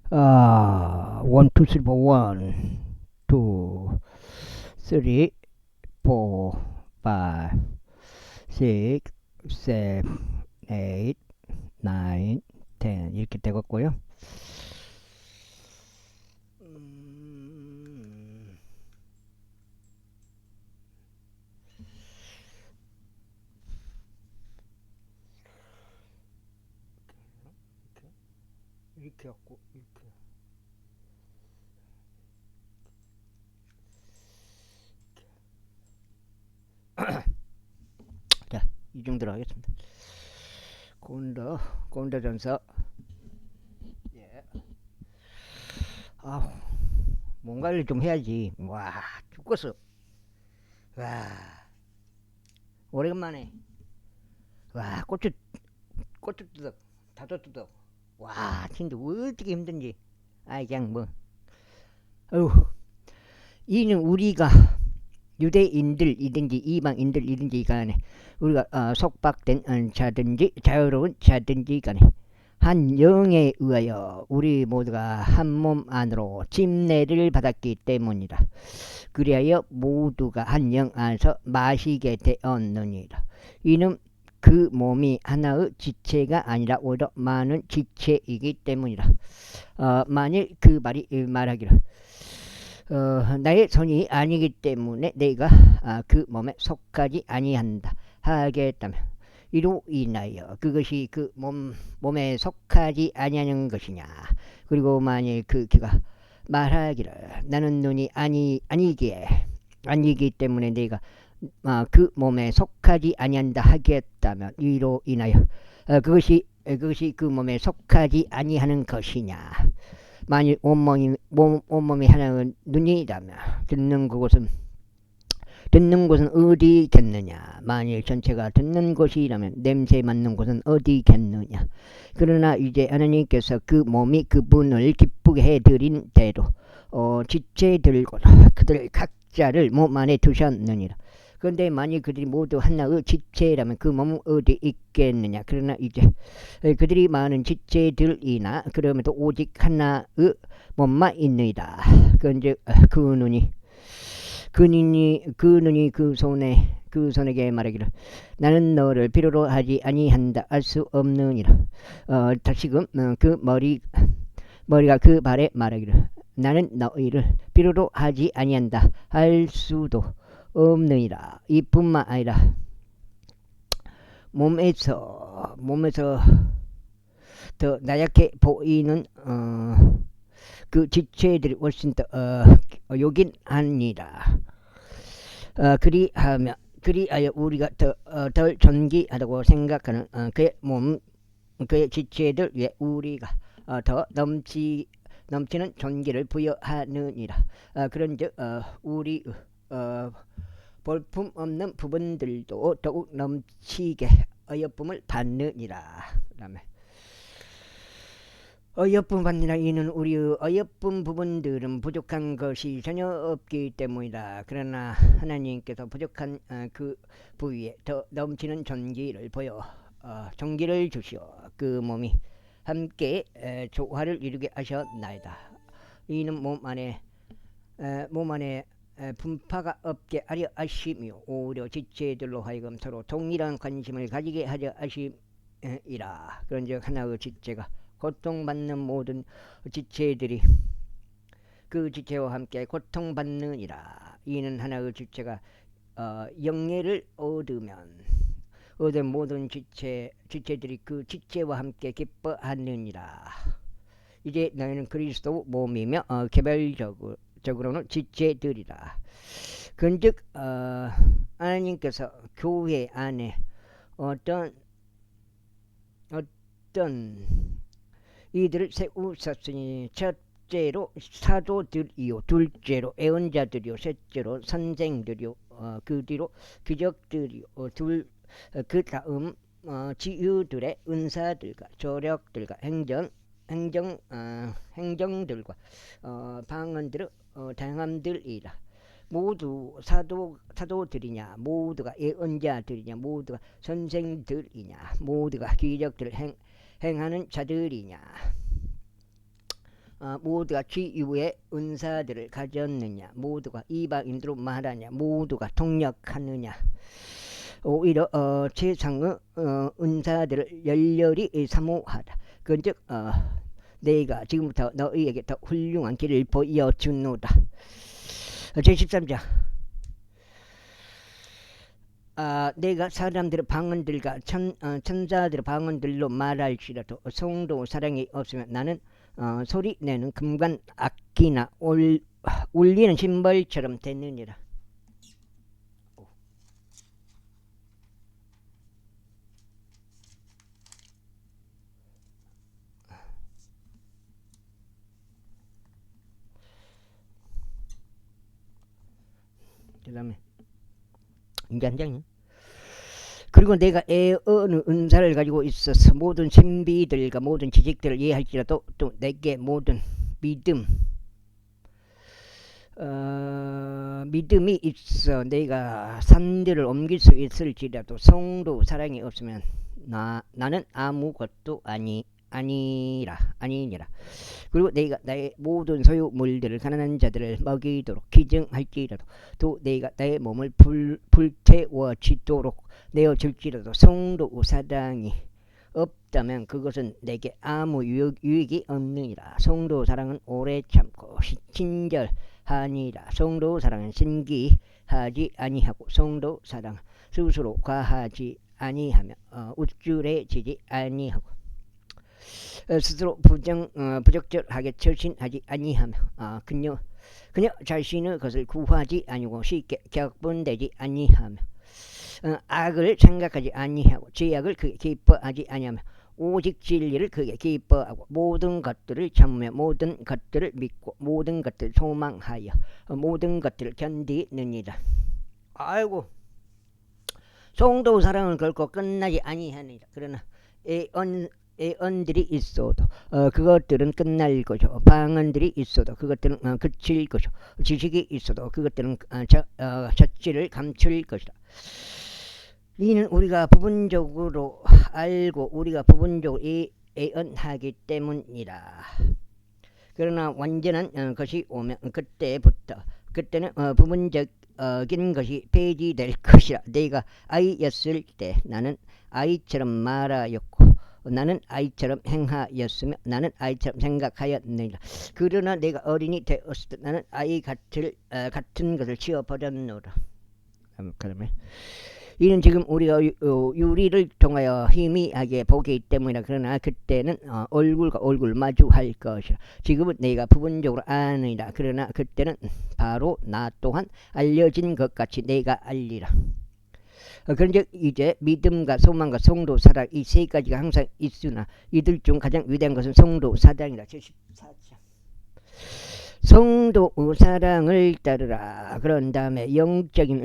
1, 2, 3, 4, 1, 2, 3, 4, 5, 6, 7, 8, 9, 10 이렇게 되겠고요. 이렇게 갖고 이렇게 자, 이 정도로 하겠습니다. 곤더전서. 예. 아, 뭔가를 좀 해야지. 와, 죽겠어. 와, 오래간만에. 와, 고추 뚜덕, 다져 뚜덕. 와, 진짜 어떻게 힘든지. 아, 그냥 뭐. 어휴, 이는 우리가 유대인들이든지 이방인들이든지 간에 우리가 속박된 자든지 자유로운 자든지 간에 한 영에 의하여 우리 모두가 한 몸 안으로 침례를 받았기 때문이다. 그리하여 모두가 한 영 안에서 마시게 되었느니라. 이는 그 몸이 하나의 지체가 아니라 오히려 많은 지체이기 때문이다. 만일 그 말이 말하기를 나의 손이 아니기 때문에 내가 그 몸에 속하지 아니한다 하겠다면 이로 인하여 그것이 그 몸에 속하지 아니하는 것이냐. 그리고 만일 그 기가 말하기를 나는 눈이 아니기 때문에 내가 그 몸에 속하지 아니한다 하겠다면 이로 인하여 그것이 그 몸에 속하지 아니하는 것이냐. 만일 온몸이 하나의 눈이라면 듣는 곳은 어디겠느냐. 만일 전체가 듣는 곳이라면 냄새 맡는 곳은 어디겠느냐. 그러나 이제 하나님께서 그 몸이 그분을 기쁘게 해드린 대로 지체들과 그들 각자를 몸 안에 두셨느니라. 그런데 만일 그들이 모두 하나의 지체라면 그 몸은 어디 있겠느냐. 그러나 이제 그들이 많은 지체들이나 그럼에도 오직 하나의 몸만 있느니라. 그런즉 그 눈이 그 손에게 말하기를 나는 너를 필요로 하지 아니한다 할 수 없느니라. 다시금 그 머리가 그 발에 말하기를 나는 너희를 필요로 하지 아니한다 할 수도 없느니라. 이뿐만 아니라 몸에서 더 나약해 보이는 그 지체들이 훨씬 더 요긴하니라. 그리하여 우리가 덜 존귀하다고 생각하는 그의 지체들 위에 우리가 더 넘치는 존귀를 부여하느니라. 그런즉 우리 볼품 없는 부분들도 더욱 넘치게 어여쁨을 받느니라. 그다음에 어여쁨 받느라 이는 우리의 어여쁜 부분들은 부족한 것이 전혀 없기 때문이다. 그러나 하나님께서 부족한 그 부위에 더 넘치는 존귀를 존귀를 주시어 그 몸이 함께 조화를 이루게 하셨나이다. 이는 몸 안에 분파가 없게 하려 하시며 오히려 지체들로 하여금 서로 동일한 관심을 가지게 하려 하심이라. 그런즉 하나의 지체가 고통받는 모든 지체들이 그 지체와 함께 고통받느니라. 이는 하나의 지체가 영예를 얻은 모든 지체들이 그 지체와 함께 기뻐하느니라. 이제 너희는 그리스도 몸이며 개별적으로는 지체들이라. 그런즉 하나님께서 교회 안에 어떤 이들을 세우셨으니 첫째로 사도들이요, 둘째로 애언자들이요, 셋째로 선생들이요, 그 뒤로 귀족들이요, 그 다음 지유들의 은사들과 조력들과 행정들과 방언들의 당함들이라. 모두 사도들이냐, 모두가 예언자들이냐, 모두가 선생들이냐, 모두가 기적들을 행하는 자들이냐. 모두가 치유의 은사들을 가졌느냐, 모두가 이방인으로 말하냐, 모두가 통역하느냐, 오히려 세상의 은사들을 열렬히 사모하라. 그런즉 내가 지금부터 너희에게 더 훌륭한 길을 보여주노라. 제13장. 내가 사람들의 방언들과 천사들의 방언들로 말할지라도 성도 사랑이 없으면 나는 소리 내는 금관 악기나 울리는 심벌처럼 되느니라. 그 다음에 이제 한 장이요. 그리고 내가 애언의 은사를 가지고 있어서 모든 신비들과 모든 지식들을 이해할지라도 또 내게 모든 믿음이 있어 내가 산들을 옮길 수 있을지라도 성도 사랑이 없으면 나는 아무것도 아니니라. 그리고 내가 나의 모든 소유물들을 가난한 자들을 먹이도록 기증할지라도 또 내가 나의 몸을 불태워지도록 내어줄지라도 성도 사랑이 없다면 그것은 내게 아무 유익이 없느니라. 성도 사랑은 오래 참고 친절하니라. 성도 사랑은 신기하지 아니하고 성도 사랑은 스스로 과하지 아니하며 우쭐해지지 아니하고 스스로 부적절하게 처신하지 아니하며 그녀 자신의 것을 구하지 아니고 쉽게 격분되지 아니하며 악을 생각하지 아니하고 죄악을 크게 기뻐하지 아니하며 오직 진리를 크게 기뻐하고 모든 것들을 참으며 모든 것들을 믿고 모든 것들을 소망하여 모든 것들을 견디느니라. 아이고, 성도 사랑은 결코 끝나지 아니하니라. 그러나 애언들이 있어도 그것들은 끝날 것이고 방언들이 있어도 그것들은 그칠 것이고 지식이 있어도 그것들은 자취를 감출 것이다. 이는 우리가 부분적으로 알고 우리가 부분적으로 애언하기 때문이라. 그러나 완전한 것이 오면 그때는 부분적인 것이 폐지될 것이라. 내가 아이였을 때 나는 아이처럼 말하였고 나는 아이처럼 행하였으며 나는 아이처럼 생각하였느니라. 그러나 내가 어린이 되었을 때 나는 아이 같은 것을 치워버렸노라. 그러면 이는 지금 우리가 유리를 통하여 희미하게 보기 때문이라. 그러나 그때는 얼굴과 얼굴 마주할 것이라. 지금은 내가 부분적으로 아느니라. 그러나 그때는 바로 나 또한 알려진 것 같이 내가 알리라. 그런데 이제 믿음과 소망과 성도 사랑 이 세 가지가 항상 있으나 이들 중 가장 위대한 것은 성도 사랑이라. 제14장. 성도 사랑을 따르라. 그런 다음에 영적인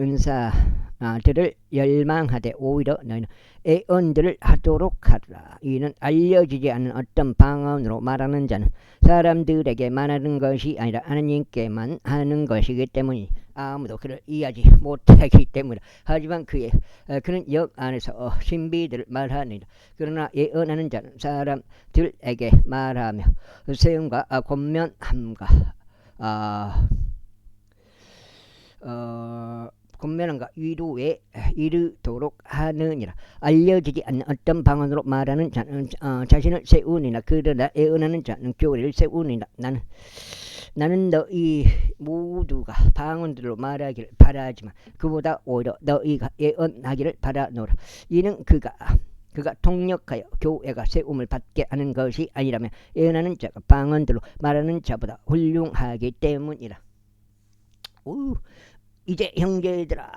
은사들을 열망하되 오히려 너희는 애언들을 하도록 하라. 이는 알려지지 않는 어떤 방언으로 말하는 자는 사람들에게 말하는 것이 아니라 하나님께만 하는 것이기 때문이니 아무도 그를 이해하지 못하기 때문이다. 하지만 그는 영 안에서 신비들을 말하니라. 그러나 예언하는 자는 사람들에게 말하며 세움과 권면함과 권면함과 위로에 이르도록 하느니라. 알려지지 않는 어떤 방언으로 말하는 자는 자신을 세우니라. 그러나 예언하는 자는 교회를 세우니라. 나는 너희 모두가 방언들로 말하기를 바라지만 그보다 오히려 너희가 예언하기를 바라노라. 이는 그가 통역하여 교회가 세움을 받게 하는 것이 아니라면 예언하는 자가 방언들로 말하는 자보다 훌륭하기 때문이라. 이제 형제들아,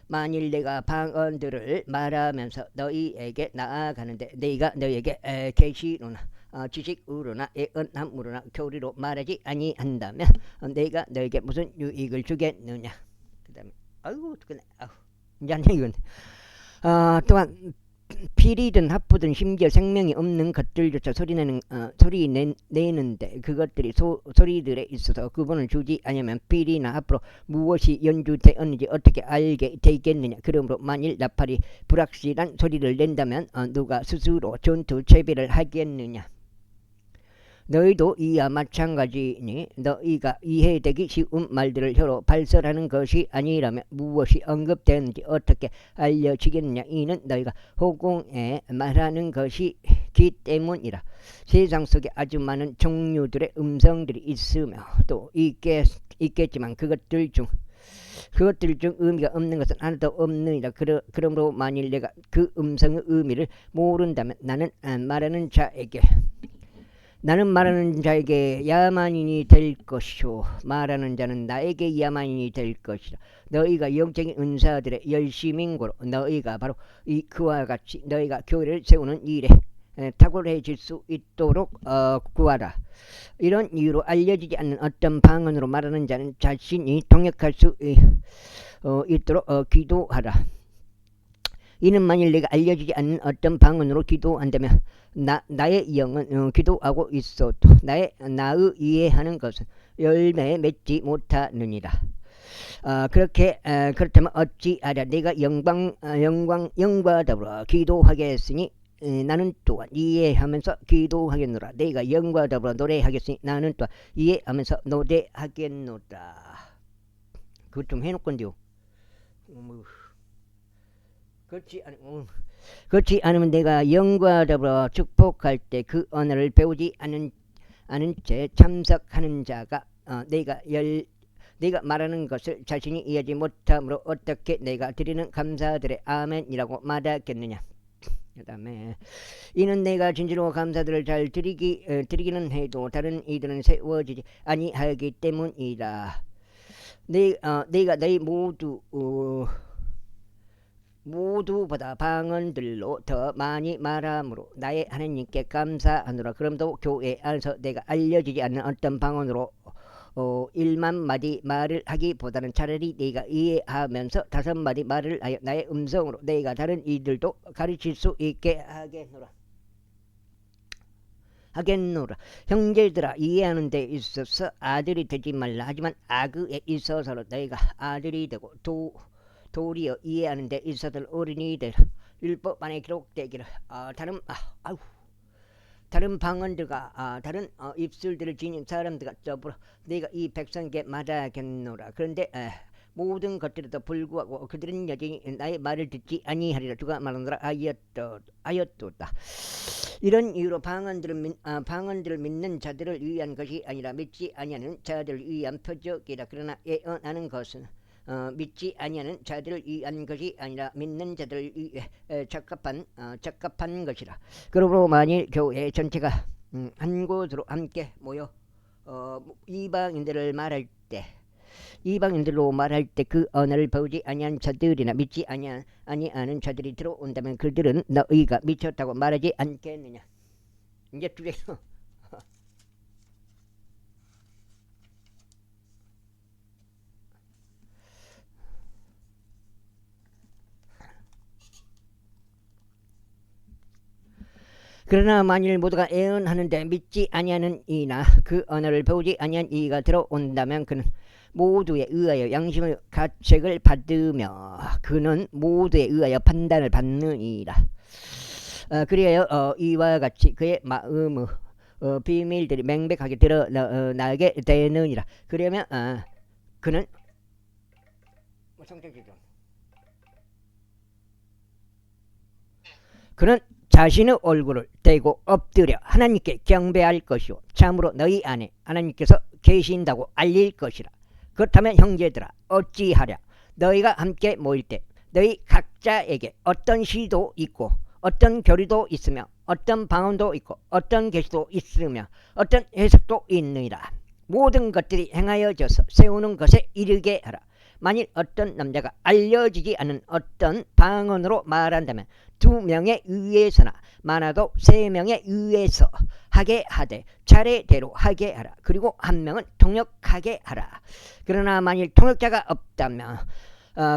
만일 내가 방언들을 말하면서 너희에게 나아가는데 네가 너희에게 계시로나 지식으로나 예언함으로나 교리로 말하지 아니한다면 내가 너에게 무슨 유익을 주겠느냐. 그 다음에 이건 또한 피리든 하프든 심지어 생명이 없는 것들조차 내는데 그것들이 소리들에 있어서 구분을 주지 않으면 피리나 하프로 무엇이 연주되었는지 어떻게 알게 되겠느냐. 그러므로 만일 나팔이 불확실한 소리를 낸다면 누가 스스로 전투 채비를 하겠느냐. 너희도 이와 마찬가지니 너희가 이해되기 쉬운 말들을 혀로 발설하는 것이 아니라면 무엇이 언급되는지 어떻게 알려지겠느냐. 이는 너희가 호공에 말하는 것이기 때문이라. 세상 속에 아주 많은 종류들의 음성들이 있으며 또 있겠지만 그것들 중 의미가 없는 것은 하나도 없느니라. 그러므로 만일 내가 그 음성의 의미를 모른다면 나는 말하는 자에게 야만인이 될 것이요 말하는 자는 나에게 야만인이 될 것이라. 너희가 영적인 은사들의 열심인고로 너희가 바로 그와 같이 너희가 교회를 세우는 일에 탁월해질 수 있도록 구하라. 이런 이유로 알려지지 않는 어떤 방언으로 말하는 자는 자신이 통역할 수 있도록 기도하라. 이는 만일 내가 알려지지 않는 어떤 방언으로 기도한다면 나의 영은 기도하고 있어도 나의 이해하는 것은 열매에 맺지 못하느니라. 그렇다면 어찌하랴. 내가 영과 더불어 기도하겠으니 나는 또한 이해하면서 기도하겠노라. 내가 영과 더불어 노래하겠으니 나는 또한 이해하면서 노래하겠노라. 그것 좀 해놓건디요. 그렇지 않으면 내가 영과 더불어 축복할 때 그 언어를 배우지 않은 채 참석하는 자가 내가 말하는 것을 자신이 이해하지 못하므로 어떻게 내가 드리는 감사들의 아멘이라고 말하겠느냐. 그 다음에 이는 내가 진지로 감사들을 잘 드리기는 해도 다른 이들은 세워지지 아니하기 때문이라. 내가 너희 모두보다 방언들로 더 많이 말함으로 나의 하나님께 감사하노라. 그럼도 교회 안에서 내가 알려지지 않는 어떤 방언으로 1만 마디 말을 하기보다는 차라리 내가 이해하면서 5마디 말을 하여 나의 음성으로 내가 다른 이들도 가르칠 수 있게 하겠노라. 형제들아, 이해하는 데 있어서 아들이 되지 말라. 하지만 악에 있어서는 너희가 아들이 되고 도리어 이해하는 데 있어서 어린이 되라. 율법 안에 기록되기를 다른 방언들과 다른 입술들을 지닌 사람들과 더불어 내가 이 백성에게 말하겠노라. 그런데 모든 것들에도 불구하고 그들은 여전히 나의 말을 듣지 아니하리라. 주가 말하노라 하였도다. 이런 이유로 방언들을 믿는 자들을 위한 것이 아니라 믿지 아니하는 자들을 위한 표적이라. 그러나 예언하는 것은 믿지 아니하는 자들을 위한 것이 아니라 믿는 자들을 위해 적합한 것이라. 그러므로 만일 교회 전체가 한 곳으로 함께 모여 이방인들로 말할 때 그 언어를 배우지 아니한 자들이나 믿지 아니하는 자들이 들어온다면 그들은 너희가 미쳤다고 말하지 않겠느냐. 이제 두 개. 그러나 만일 모두가 예언하는데 믿지 아니하는 이나 그 언어를 배우지 아니한 이가 들어온다면 그는 모두에 의하여 양심의 가책을 받으며 그는 모두에 의하여 판단을 받느니라. 그리하여 이와 같이 그의 마음의 비밀들이 맹백하게 드러나게 되느니라. 그러면 그는 자신의 얼굴을 대고 엎드려 하나님께 경배할 것이요 참으로 너희 안에 하나님께서 계신다고 알릴 것이라. 그렇다면 형제들아, 어찌하랴. 너희가 함께 모일 때 너희 각자에게 어떤 시도 있고 어떤 교리도 있으며 어떤 방언도 있고 어떤 계시도 있으며 어떤 해석도 있느니라. 모든 것들이 행하여져서 세우는 것에 이르게 하라. 만일 어떤 남자가 알려지지 않은 어떤 방언으로 말한다면 2명에 의해서나 많아도 3명에 의해서 하게 하되 차례대로 하게 하라. 그리고 1명은 통역하게 하라. 그러나 만일 통역자가 없다면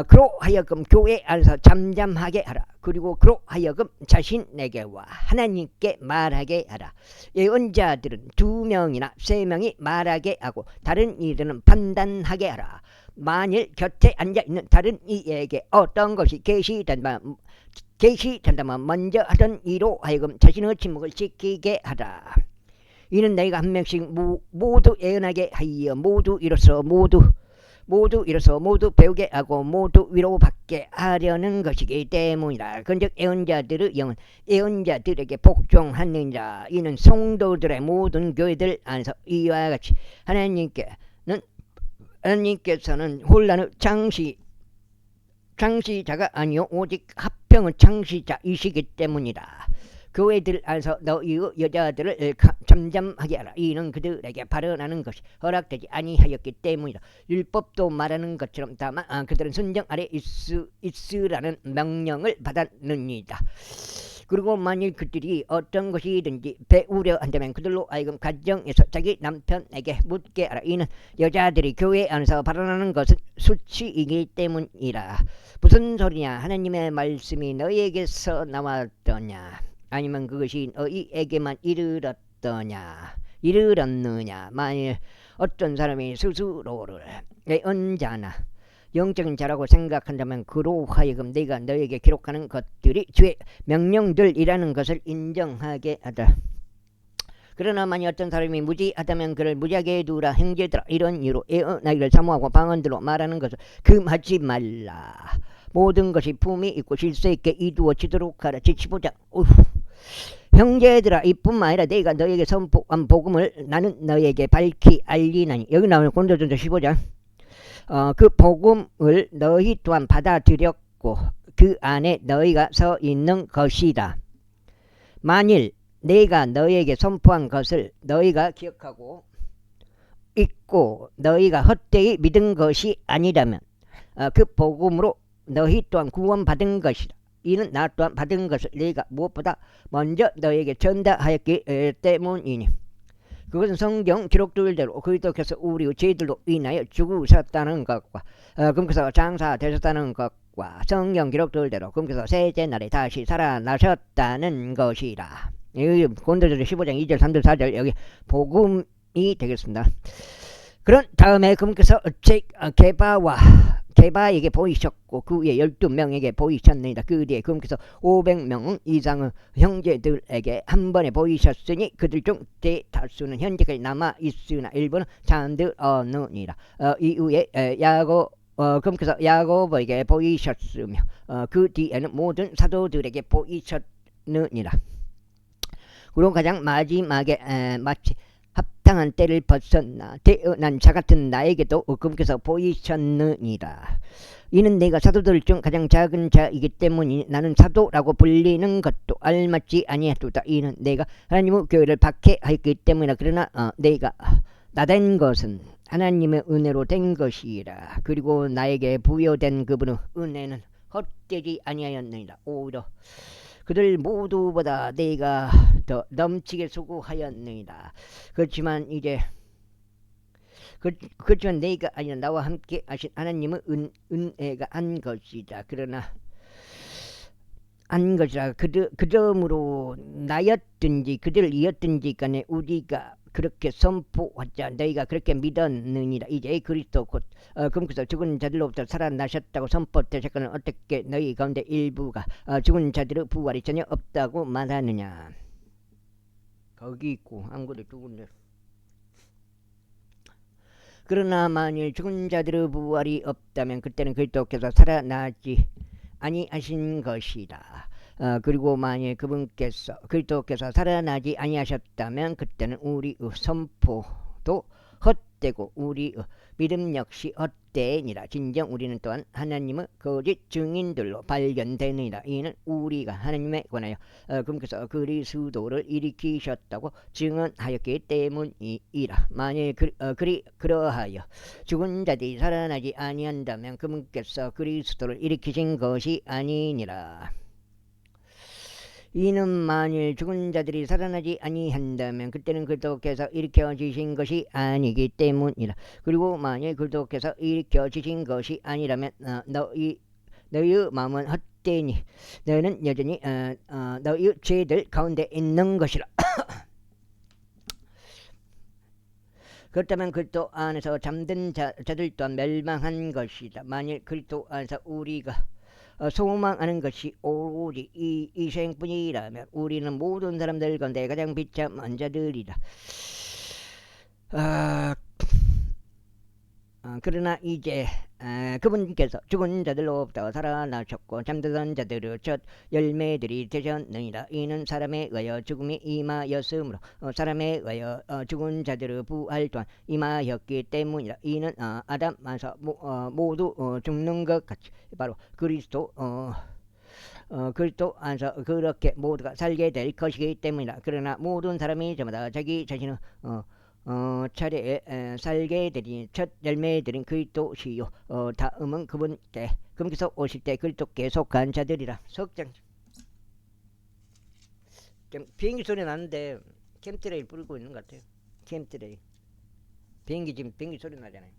그로 하여금 교회 안에서 잠잠하게 하라. 그리고 그로 하여금 자신에게와 하나님께 말하게 하라. 예언자들은 2명이나 3명이 말하게 하고 다른 이들은 판단하게 하라. 만일 곁에 앉아있는 다른 이에게 어떤 것이 계시된다면 먼저 하던 이로 하여금 자신의 침묵을 지키게 하라. 이는 너희가 한 명씩 모두 애언하게 하여 모두 이로써 모두 배우게 하고 모두 위로받게 하려는 것이기 때문이라. 그런즉 애언자들의 영은 애언자들에게 복종하느니라. 이는 성도들의 모든 교회들 안에서 이와 같이 하나님께서는 혼란의 창시자가 아니요 오직 합평의 창시자이시기 때문이라. 교회들 안에서 너희의 여자들을 잠잠하게 하라. 이는 그들에게 발언하는 것이 허락되지 아니하였기 때문이다. 율법도 말하는 것처럼 다만 그들은 순정 아래 있으라는 명령을 받았느니라. 그리고 만일 그들이 어떤 것이든지 배우려 한다면 그들로 하여금 가정에서 자기 남편에게 묻게 하라. 이는 여자들이 교회 안에서 발언하는 것은 수치이기 때문이라. 무슨 소리냐? 하나님의 말씀이 너희에게서 나왔더냐? 아니면 그것이 너희에게만 이르렀느냐? 만일 어떤 사람이 스스로를 애언자나 영적인 자라고 생각한다면 그로 하여금 내가 너에게 기록하는 것들이 주의 명령들이라는 것을 인정하게 하다. 그러나 만일 어떤 사람이 무지하다면 그를 무지하게 두라. 형제들아, 이런 이유로 애언하기를 사모하고 방언들로 말하는 것을 금하지 말라. 모든 것이 품이 있고 질서 있게 이루어지도록 하라. 제15장. 형제들아, 이뿐만 아니라 내가 너에게 선포한 복음을 나는 너에게 밝히 알리나니. 여기 나오는 고린도전서 15장. 그 복음을 너희 또한 받아들였고 그 안에 너희가 서 있는 것이다. 만일 내가 너희에게 선포한 것을 너희가 기억하고 있고 너희가 헛되이 믿은 것이 아니라면 그 복음으로 너희 또한 구원받은 것이다. 이는 나 또한 받은 것을 내가 무엇보다 먼저 너희에게 전달하였기 때문이니. 그것은 성경 기록들대로 그리스도께서 우리의 죄들로 인하여 죽으셨다는 것과 그분께서 장사되셨다는 것과 성경 기록들대로 그분께서 셋째 날에 다시 살아나셨다는 것이라. 여기 고린도전서 15장 2절 3절 4절 여기 복음이 되겠습니다. 그런 다음에 그분께서 게바에게 보이셨고 그 위에 12명에게 보이셨느니라. 그 뒤에 그분께서 500명 이상의 형제들에게 한 번에 보이셨으니 그들 중 대다수는 현재까지 남아있으나 일부는 잠들었느니라. 이후에 그분께서 야고보에게 보이셨으며 그 뒤에는 모든 사도들에게 보이셨느니라. 그리고 가장 마지막에 마치 합당한 때를 벗었나 태어난 자 같은 나에게도 그분께서 보이셨느니라. 이는 내가 사도들 중 가장 작은 자이기 때문이니 나는 사도라고 불리는 것도 알맞지 아니하도다. 이는 내가 하나님의 교회를 박해하였기 때문이라. 그러나 내가 나된 것은 하나님의 은혜로 된 것이라. 그리고 나에게 부여된 그분의 은혜는 헛되지 아니하였느니라. 오히려 그들 모두보다 내가 더 넘치게 수고하였느니라. 그렇지만 내가 아니라 나와 함께 하신 하나님의 은혜가 한 것이다. 그러나 한 것이라. 그러므로 나였든지 그들이었든지 간에 우리가 그렇게 선포하자. 너희가 그렇게 믿었느니라. 이제 그리스도 곧 그분께서 죽은 자들로부터 살아나셨다고 선포되셨거늘 어떻게 너희 가운데 일부가 죽은 자들의 부활이 전혀 없다고 말하느냐. 거기 있고 한 군데 두 군데. 그러나 만일 죽은 자들의 부활이 없다면 그때는 그리스도께서 살아나지 아니하신 것이다. 그리고 만일 그리스도께서 살아나지 아니하셨다면 그때는 우리의 선포도 헛되고 우리의 믿음 역시 헛되니라. 진정 우리는 또한 하나님의 거짓 증인들로 발견되느니라. 이는 우리가 하나님에 관하여 그분께서 그리스도를 일으키셨다고 증언하였기 때문이라. 만일 그러하여 죽은 자들이 살아나지 아니한다면 그분께서 그리스도를 일으키신 것이 아니니라. 이는 만일 죽은 자들이 살아나지 아니한다면 그때는 그리스도께서 일으켜지신 것이 아니기 때문이라. 그리고 만일 그리스도께서 일으켜지신 것이 아니라면 너희의 마음은 헛되니 너희는 여전히 너희의 죄들 가운데 있는 것이라. 그렇다면 그리스도 안에서 잠든 자들 또한 멸망한 것이다. 만일 그리스도 안에서 우리가 소망하는 것이 오로지 이 이생뿐이라면 우리는 모든 사람들 건데 가장 비참한 자들이라. 그러나 이제 그분께서 죽은 자들로부터 살아나셨고 잠드던 자들의 첫 열매들이 되셨느니라. 이는 사람에 의하여 죽음이 임하였으므로 사람에 의하여 죽은 자들의 부활 또한 임하였기 때문이라. 이는 아담 안에서 모두 죽는 것 같이 바로 그리스도 안에서 그렇게 모두가 살게 될 것이기 때문이라. 그러나 모든 사람이 저마다 자기 자신의 차례에 살게 되니 첫 열매들인 그리스도시요 다음은 그분께서 오실 때 그리스도께 속한 자들이라. 석장 비행기 소리 나는데 캠트레일 부르고 있는 것 같아요. 캠트레일 비행기 지금 비행기 소리 나잖아요.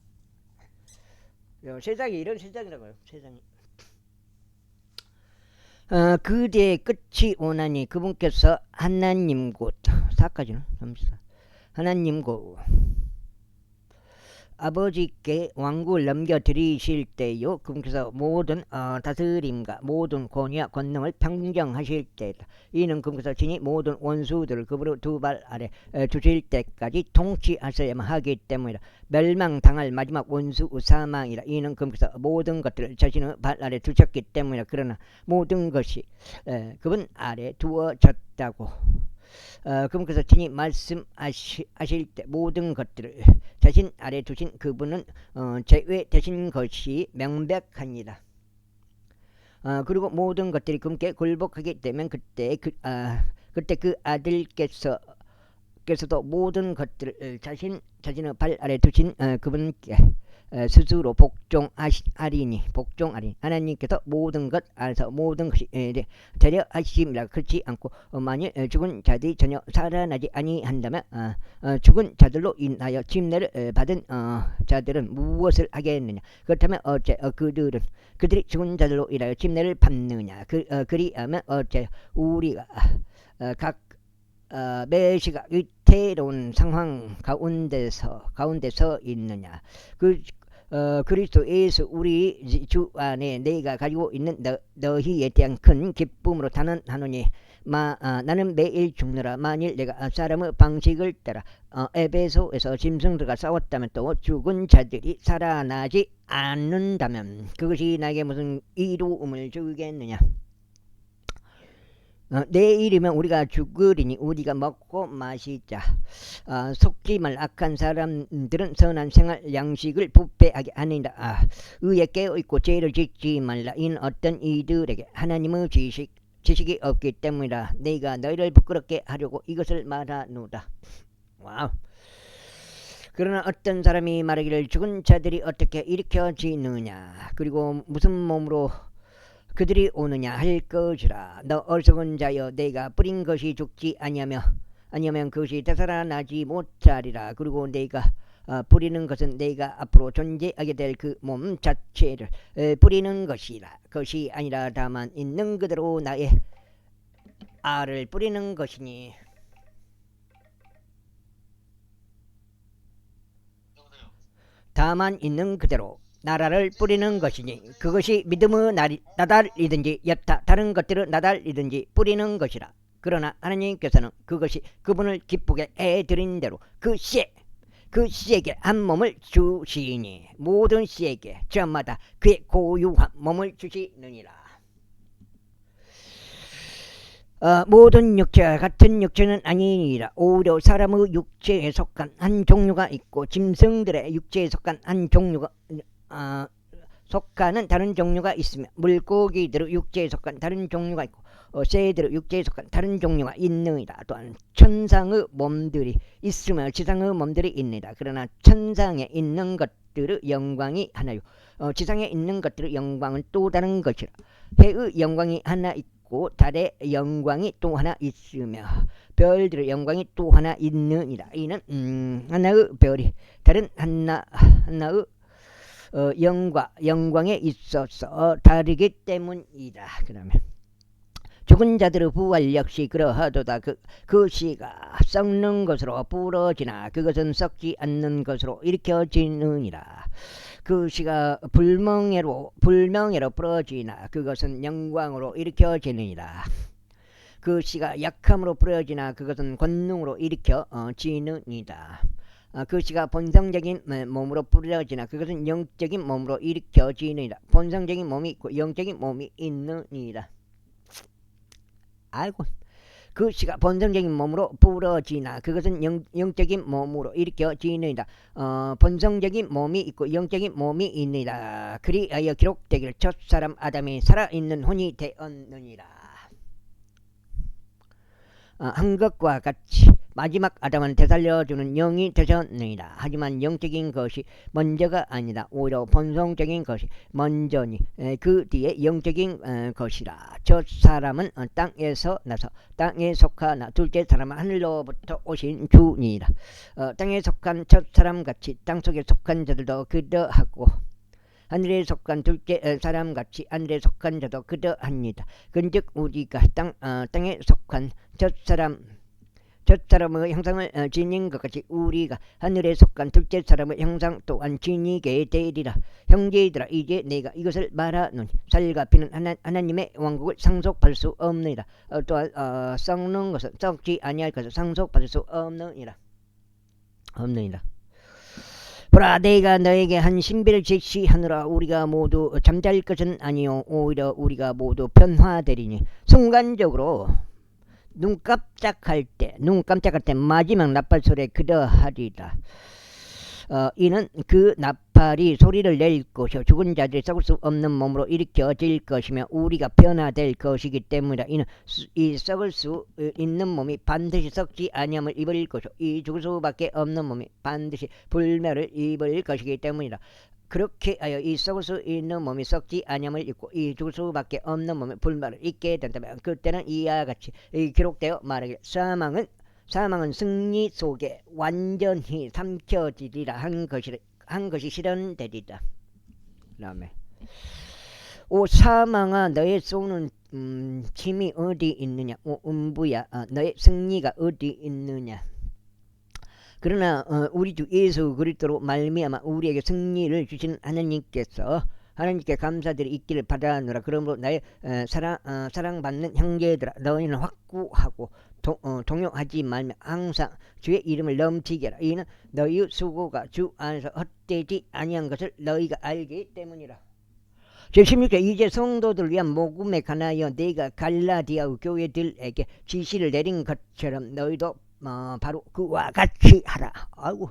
세상이 이런 세상이라고요. 세상이 그대의 끝이 오나니 그분께서 하나님 곧 4까지는 하나님 곧 아버지께 왕국을 넘겨드리실 때요 그분께서 모든 다스림과 모든 권위와 권능을 평정하실 때다. 이는 그분께서 친히 모든 원수들을 그분의 두 발 아래 두실 때까지 통치하셔야만 하기 때문이라. 멸망당할 마지막 원수 사망이라. 이는 그분께서 모든 것들을 자신의 발 아래 두셨기 때문이라. 그러나 모든 것이 그분 아래 두어졌다고 그분께서 친히 말씀하실 때 모든 것들을 자신 아래 두신 그분은 제외되신 것이 명백합니다. 그리고 모든 것들이 그분께 굴복하기 때문에 그때 그 아들께서도 모든 것들을 자신의 발 아래 두신 그분께 스스로 복종하리니 하나님께서 모든 것 안에서 모든 것이 되려 하심이라. 그렇지 않고 만일 죽은 자들이 전혀 살아나지 아니한다면 죽은 자들로 인하여 침례를 받은 자들은 무엇을 하겠느냐. 그렇다면 어째 그들이 죽은 자들로 인하여 침례를 받느냐. 그리하면 어째 우리가 각 매시가 위태로운 상황 가운데서 있느냐. 그리스도 예수 우리 주 안에 내가 가지고 있는 너희에 대한 큰 기쁨으로 단언하노니 나는 매일 죽느라. 만일 내가 사람의 방식을 따라 에베소에서 짐승들과 싸웠다면 또 죽은 자들이 살아나지 않는다면 그것이 나에게 무슨 이로움을 주겠느냐. 내일이면 우리가 죽으리니 우리가 먹고 마시자. 속지 말 악한 사람들은 선한 생활 양식을 부패하게 하느니라. 의에 깨어있고 죄를 짓지 말라. 이는 어떤 이들에게 하나님의 지식이 없기 때문이라. 내가 너희를 부끄럽게 하려고 이것을 말하노라. 와우. 그러나 어떤 사람이 말하기를 죽은 자들이 어떻게 일으켜지느냐. 그리고 무슨 몸으로 그들이 오느냐 할 것이라. 너 어리석은 자여 내가 뿌린 것이 죽지 아니하면 그것이 되살아나지 못하리라. 그리고 내가 뿌리는 것은 내가 앞으로 존재하게 될 그 몸 자체를 뿌리는 것이라. 그것이 아니라 다만 있는 그대로 나의 알을 뿌리는 것이니. 다만 있는 그대로 나라를 뿌리는 것이니 그것이 믿음의 나달이든지 여타 다른 것들의 나달이든지 뿌리는 것이라. 그러나 하나님께서는 그것이 그분을 기쁘게 해드린 대로 그 씨에게 한 몸을 주시니 모든 씨에게 저마다 그의 고유한 몸을 주시느니라. 모든 육체와 같은 육체는 아니니라. 오히려 사람의 육체에 속한 한 종류가 있고 짐승들의 육체에 속한 한 종류가 속하는 다른 종류가 있으며 물고기들의 육체에 속한 다른 종류가 있고 새들의 육체에 속한 다른 종류가 있느니라. 또한 천상의 몸들이 있으며 지상의 몸들이 있느니라. 그러나 천상에 있는 것들의 영광이 하나요 지상에 있는 것들의 영광은 또 다른 것이라. 해의 영광이 하나 있고 달의 영광이 또 하나 있으며 별들의 영광이 또 하나 있느니라. 이는 하나의 별이 다른 하나의 영광에 있어서 다르기 때문이다. 그러면 죽은 자들의 부활 역시 그러하도다. 그 씨가 썩는 것으로 부러지나 그것은 썩지 않는 것으로 일으켜지느니라. 그 씨가 불명예로 부러지나 그것은 영광으로 일으켜지느니라. 그 씨가 약함으로 부러지나 그것은 권능으로 일으켜지느니라. 그 씨가 본성적인 몸으로 부러지나 그것은 영적인 몸으로 일으켜지느니라. 본성적인 몸이 있고 영적인 몸이 있느니라. 아이고, 그 씨가 본성적인 몸으로 부러지나 그것은 영적인 몸으로 일으켜지느니라. 본성적인 몸이 있고 영적인 몸이 있느니라. 그리하여 기록되기를 첫사람 아담이 살아있는 혼이 되었느니라. 한 것과 같이 마지막 아담은 되살려주는 영이 되셨느니라. 하지만 영적인 것이 먼저가 아니다. 오히려 본성적인 것이 먼저니 그 뒤에 영적인 것이라. 첫 사람은 땅에서 나서 땅에 속하나 둘째 사람은 하늘로부터 오신 주니라. 땅에 속한 첫 사람같이 땅속에 속한 자들도 그러하고 하늘에 속한 둘째 사람같이 하늘에 속한 자도 그러합니다. 근즉 우리가 땅에 속한 첫 사람의 형상을 지닌 것 같이 우리가 하늘에 속한 둘째 사람의 형상 또한 지니게 되리라. 형제들아 이제 내가 이것을 말하노니 살과 피는 하나님의 왕국을 상속할 수 없느니라. 또한 썩는 것은 썩지 아니할 것을 상속받을 수 없느니라. 보라 내가 너에게 한 신비를 제시하느라. 우리가 모두 잠잘 것은 아니요 오히려 우리가 모두 변화되리니. 순간적으로 눈 깜짝할 때 마지막 나팔 소리에 그러하리라. 이는 그 나팔이 소리를 낼 것이요 죽은 자들이 썩을 수 없는 몸으로 일으켜질 것이며 우리가 변화될 것이기 때문이라. 이는 이 썩을 수 있는 몸이 반드시 썩지 아니함을 입을 것이요 이 죽을 수밖에 없는 몸이 반드시 불멸을 입을 것이기 때문이라. 그렇게 하여 이 썩을 수 있는 몸이 썩지 아니함을 입고 이 죽을 수밖에 없는 몸이 불멸을 입게 된다면 그때는 이와 같이 기록되어 말하기를 사망은 승리 속에 완전히 삼켜지리라 한 것이 실현되리라. 그다음에 오 사망아 너의 쏘는 힘이 어디 있느냐. 오 음부야 너의 승리가 어디 있느냐. 그러나 우리 주 예수 그리스도로 말미암아 우리에게 승리를 주신 하나님께 감사들이 있기를 바라노라. 그러므로 나의 사랑받는 형제들아 너희는 확고하고 동요하지 말며 항상 주의 이름을 넘치게 하라. 이는 너희의 수고가 주 안에서 헛되지 아니한 것을 너희가 알기 때문이라. 제16절 이제 성도들을 위한 복음에 관하여 내가 갈라디아 교회들에게 지시를 내린 것처럼 너희도 바로 그와 같이 하라. 아이고.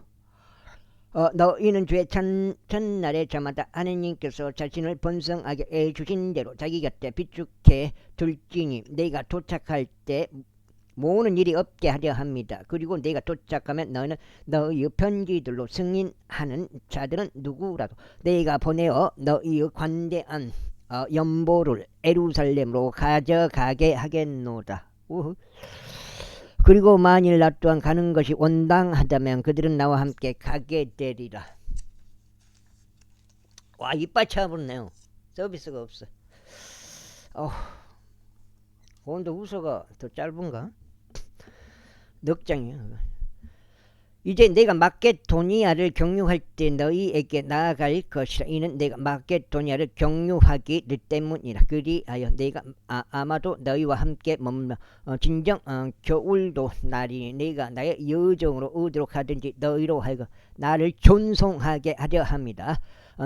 너희는 주의 첫날에 저마다 하느님께서 자신을 번성하게 해주신 대로 자기 곁에 비축해 둘지니 내가 도착할 때 모으는 일이 없게 하려 합니다. 그리고 내가 도착하면 너희는 너희의 편지들로 승인하는 자들은 누구라도 내가 보내어 너희의 관대한 연보를 예루살렘으로 가져가게 하겠노라. 그리고 만일 나 또한 가는 것이 원당하다면 그들은 나와 함께 가게 되리라. 와 이빨 차버렸네요. 서비스가 없어. 오늘도 우서가 더 짧은가? 넉 장이야. 이제 내가 마게도니아를 경유할 때 너희에게 나아갈 것이라. 이는 내가 마게도니아를 경유하기 때문이라. 그리하여 내가 아마도 너희와 함께 머물며 진정 겨울도 나리니 내가 나의 여정으로 어디로 가든지 너희로 하여금 나를 존송하게 하려 합니다.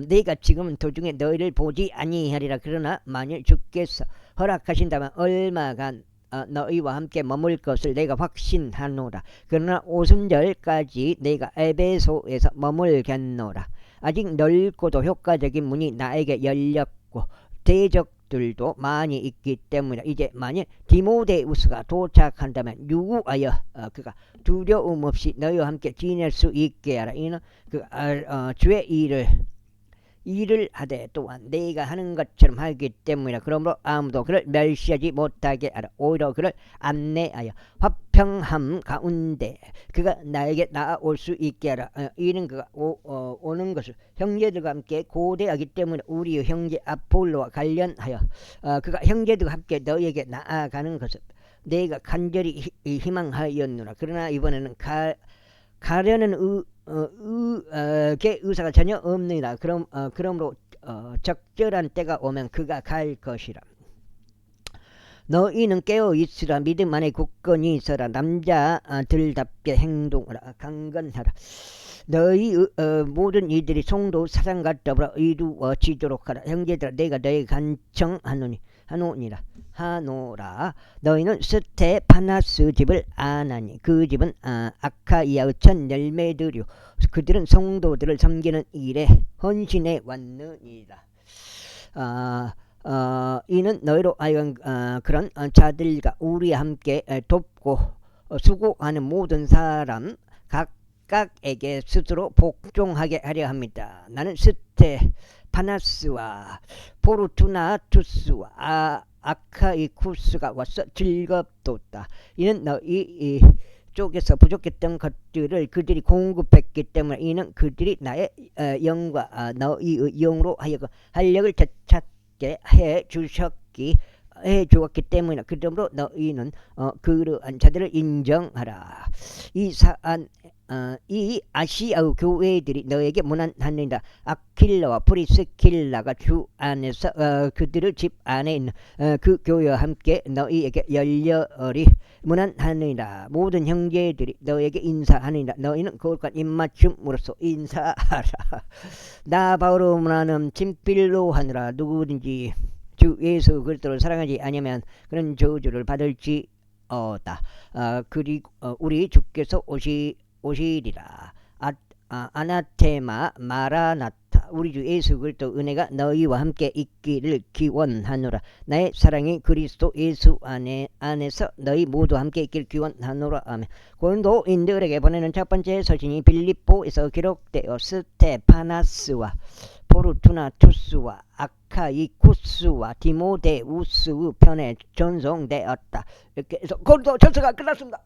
내가 지금은 도중에 너희를 보지 아니하리라. 그러나 만일 주께서 허락하신다면 얼마간 너희와 함께 머물 것을 내가 확신하노라. 그러나 오순절까지 내가 에베소에서 머물겠노라. 아직 넓고도 효과적인 문이 나에게 열렸고 대적들도 많이 있기 때문에 이제 만일 디모데우스가 도착한다면 유구하여 그가 두려움 없이 너희와 함께 지낼 수 있게 하라. 이는 주의 일을 일을 하되 또한 내가 하는 것처럼 하기 때문이라. 그러므로 아무도 그를 멸시하지 못하게 하라. 오히려 그를 안내하여 화평함 가운데 그가 나에게 나아올 수 있게 하라. 이는 그가 오는 것을 형제들과 함께 고대하기 때문에 우리의 형제 아폴로와 관련하여 그가 형제들과 함께 너에게 나아가는 것을 내가 간절히 희망하였노라. 그러나 이번에는 가려는 의사가 전혀 없느니라. 그러므로 적절한 때가 오면 그가 갈 것이라. 너희는 깨어 있으라. 믿음 안에 굳건히 있어라. 남자들답게 행동하라. 강건하라. 너희 모든 이들이 성도 사랑과 더불어 이루어지도록 하라. 형제들아, 내가 너희 간청하노니라. 너희는 스테파나스 집을 아나니 그 집은 아카이아의 첫 열매들이요 그들은 성도들을 섬기는 일에 헌신해 왔느니라. 이는 너희로 하여금 그런 자들과 우리와 함께 돕고 수고하는 모든 사람 각각에게 스스로 복종하게 하려 합니다. 나는 스테파나스와 포르투나투스와 아카이쿠스가 와서 즐겁도다. 이는 너희 쪽에서 부족했던 것들을 그들이 공급했기 때문에 이는 그들이 나의 영과 너희의 영으로 하여금 활력을 되찾게 해 주었기 때문이다. 그러므로 너희는 그러한 자들을 인정하라. 이 아시아의 교회들이 너에게 문안하느니라. 아킬라와 프리스킬라가 주 안에서 그들의 집 안에 있는 그 교회와 함께 너희에게 열렬히 문안하느니라. 모든 형제들이 너에게 인사하느니라. 너희는 거룩한 입맞춤으로써 인사하라. 나 바울의 문안은 진필로 하느라. 누구든지 주 예수 그리스도를 사랑하지 아니하면 그런 저주를 받을지어다. 그리고 우리 주께서 오시리라. 아나테마 마라나타. 우리 주 예수 그리스도 은혜가 너희와 함께 있기를 기원하노라. 나의 사랑이 그리스도 예수 안에서 너희 모두 함께 있기를 기원하노라. 아멘. 고린도인들에게 보내는 첫 번째 서신이 빌립보에서 기록되어 스테파나스와 포르투나투스와 아카이쿠스와 디모데우스의 편에 전송되었다. 이렇게 해서 고린도 전서가 끝났습니다.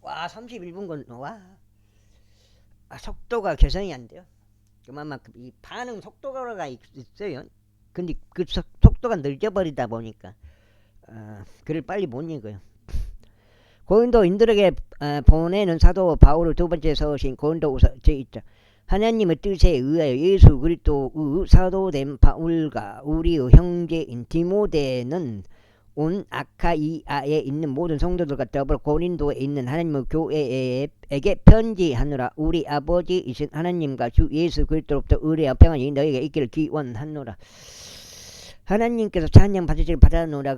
와, 31분 건 속도가 개선이 안 돼요. 그만큼 이 반응 속도가 있어요. 근데 그 속도가 늦어버리다 보니까 글을 빨리 못 읽어요. 고린도인들에게 보내는 사도 바울의 두 번째 서신 고린도후서 제1장. 하나님의 뜻에 의하여 예수 그리스도의 사도된 바울과 우리의 형제인 디모데는 온 아카이아에 있는 모든 성도들과 더불어 고린도에 있는 하나님의 교회에게 편지하노라. 우리 아버지이신 하나님과 주 예수 그리스도로부터 의뢰와 평안이 너희에게 있기를 기원하노라. 하나님께서 찬양 받으시길 바라노라.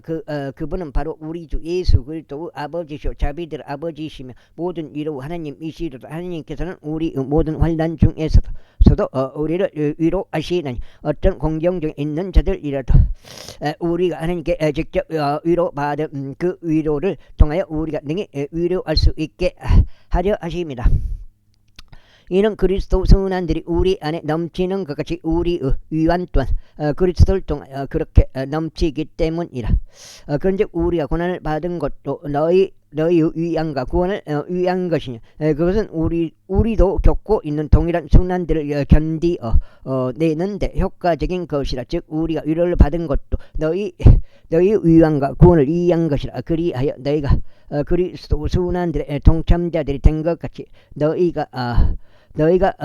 그분은 바로 우리 주 예수 그리스도의 아버지시오 자비들 아버지시며 모든 위로 하나님이시로다. 하나님께서는 우리 모든 환난 중에서도 우리를 위로하시나니 어떤 공경 중에 있는 자들이라도 우리가 하나님께 직접 위로받은 그 위로를 통하여 우리가 능히 위로할 수 있게 하려 하십니다. 이는 그리스도 성은한들이 우리 안에 넘치는 것 같이 우리의 위안 또한 그리스도를 통하여 그렇게 넘치기 때문이라. 그런즉 우리가 고난을 받은 것도 너희의 위안과 구원을 위한 것이냐. 그것은 우리도 겪고 있는 동일한 순환들을 견디내는데 효과적인 것이라. 즉 우리가 위로를 받은 것도 너희의 위안과 구원을 위한 것이라. 그리하여 너희가 그리스도 순환들의 동참자들이 된 것 같이 너희가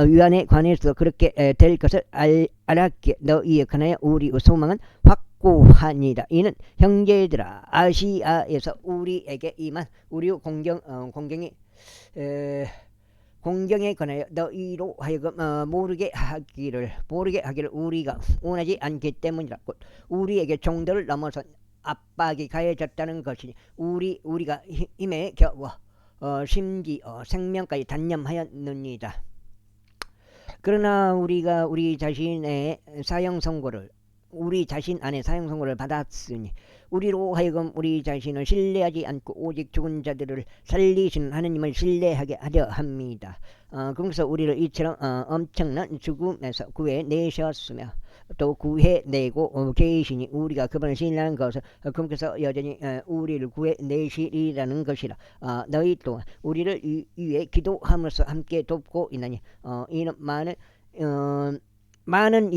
위안에 관해서도 그렇게 될 것을 알았기에 너희에 관하여 우리의 소망은 확고하니라. 이는 형제들아 아시아에서 우리에게 임한 우리의 공경에 관하여 너희로 하여금 모르게 하기를 우리가 원하지 않기 때문이라. 곧 우리에게 정도를 넘어선 압박이 가해졌다는 것이니 우리가 힘에 겨워 심지어 생명까지 단념하였느니라. 그러나 우리가 우리 자신 안에 사형 선고를 받았으니 우리로 하여금 우리 자신을 신뢰하지 않고 오직 죽은 자들을 살리시는 하느님을 신뢰하게 하려 합니다. 그래서 우리를 이처럼 엄청난 죽음에서 구해내셨으며 또 구해내고 계시니 우리가 그분을 신뢰하는 것을 그분께서 여전히 우리를 구해내시리라는 것이라. 너희 또한 우리를 위해 기도함으로써 함께 돕고 있나니 이는 많은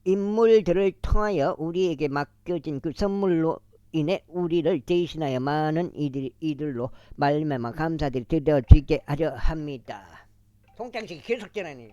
인물들을 통하여 우리에게 맡겨진 그 선물로 인해 우리를 대신하여 많은 이들로 말미암아 감사들이 드려지게 하려 합니다. 송장식이 계속 전하니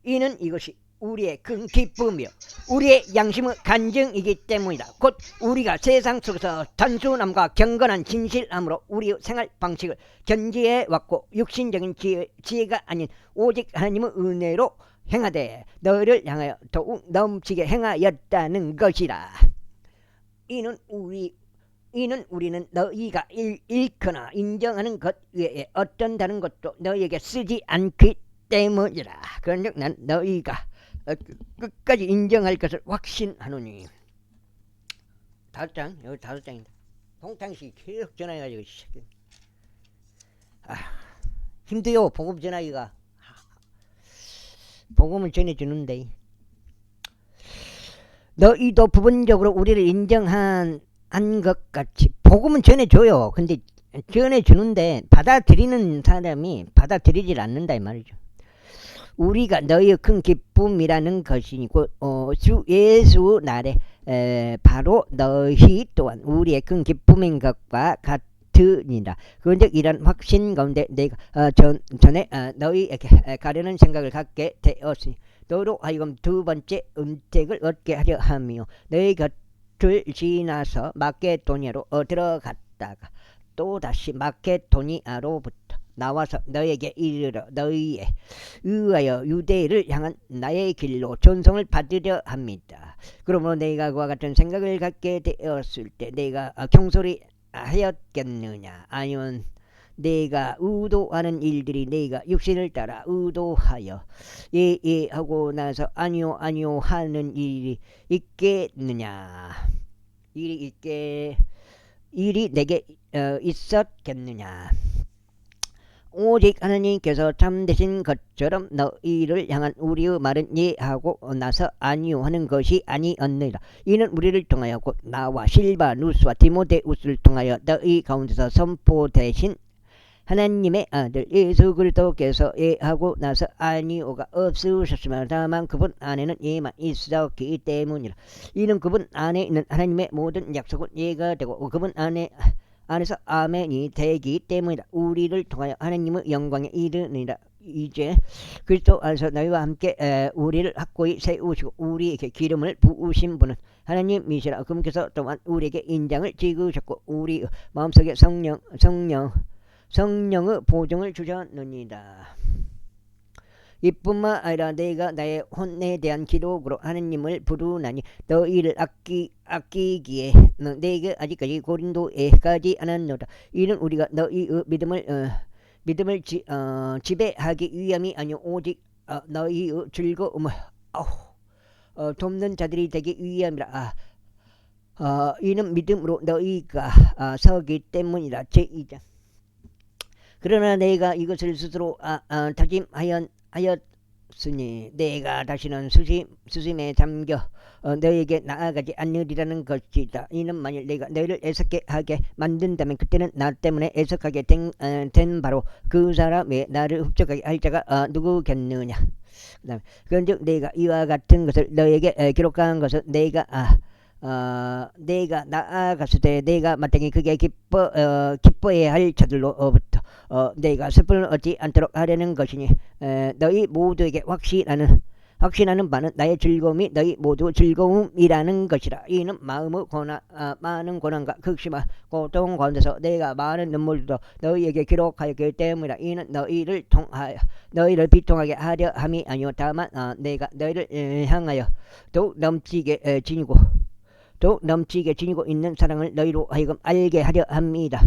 이는 이것이 우리의 큰 기쁨이요 우리의 양심의 간증이기 때문이다. 곧 우리가 세상 속에서 단순함과 경건한 진실함으로 우리의 생활 방식을 견지해 왔고 육신적인 지혜가 아닌 오직 하나님의 은혜로 행하되 너희를 향하여 더욱 넘치게 행하였다는 것이라. 이는 우리는 너희가 일거나 인정하는 것 외에 어떤 다른 것도 너희에게 쓰지 않기 때문이라. 그런즉 난 너희가 끝까지 인정할 것을 확신하노니. 5장 여기 5장입니다. 동탕씨 계속 전화해가지고 힘들요. 복음 전하기가. 복음을 전해주는데 너희도 부분적으로 우리를 인정한 것 같이 복음은 전해줘요. 근데 전해주는데 받아들이는 사람이 받아들이질 않는다 이 말이죠. 우리가 너희의 큰 기쁨이라는 것이고 주 예수 날에 바로 너희 또한 우리의 큰 기쁨인 것과 같으니라. 그런데 이런 확신 가운데 내가 전에 너희에게 가려는 생각을 갖게 되었으니 너로 하여금 두 번째 은택을 얻게 하려 하며 너희 곁을 지나서 마케도니아로 들어갔다가 또 다시 마케도니아로부터 나와서 너에게 이르러 너희에 의하여 유대를 향한 나의 길로 전송을 받으려 합니다. 그러므로 내가 그와 같은 생각을 갖게 되었을 때 내가 경솔히 하였겠느냐? 아니면 내가 의도하는 일들이 내가 육신을 따라 의도하여 하고 나서 아니요 하는 일이 있겠느냐? 일이 내게 있었겠느냐? 오직 하나님께서 참되신 것처럼 너희를 향한 우리의 말은 예하고 나서 아니요 하는 것이 아니었느니라. 이는 우리를 통하여 곧 나와 실바누스와 디모데우스를 통하여 너희 가운데서 선포되신 하나님의 아들 예수 그리스도께서 예하고 나서 아니오가 없으셨으며 다만 그분 안에는 예만 있었기 때문이라. 이는 그분 안에 있는 하나님의 모든 약속은 예가 되고 그분 안에서 아멘이 되기 때문이다. 우리를 통하여 하나님의 영광에 이르느니라. 이제 그리스도 안에서 너희와 함께 우리를 확고히 세우시고 우리에게 기름을 부으신 분은 하나님이시라. 그분께서 또한 우리에게 인장을 찍으셨고 우리 마음속에 성령의 보증을 주셨느니라. 이뿐만 아니라 내가 나의 혼에 대한 기록으로 하나님을 부르나니 너희를 아끼기에 내게 아직까지 고린도에 가지 않았노라. 이는 우리가 너희의 믿음을 지배하기 위함이 아니오 오직 너희의 즐거움을 돕는 자들이 되기 위함이라. 이는 믿음으로 너희가 서기 때문이라. 제2장. 그러나 내가 이것을 스스로 다짐하였으니 내가 다시는 수심에 잠겨 너에게 나아가지 않으리라는 것이다. 이는 만일 내가 너희를 애석해 하게 만든다면 그때는 나 때문에 애석하게 된 바로 그 사람의 나를 흡족하게 할 자가 누구겠느냐. 그런즉 내가 이와 같은 것을 너에게 기록한 것은 내가 나아갔을 때 내가 마땅히 그게 기뻐해야 할 자들로부터 내가 슬픔을 얻지 않도록 하려는 것이니 너희 모두에게 확신하는 바는 나의 즐거움이 너희 모두 즐거움이라는 것이라. 이는 마음의 많은 고난과 극심한 고통 가운데서 내가 많은 눈물도 너희에게 기록하였기 때문이라. 이는 너희를 비통하게 하려 함이 아니오 다만 내가 너희를 향하여 더욱 넘치게 지니고 있는 사랑을 너희로 하여금 알게 하려 합니다.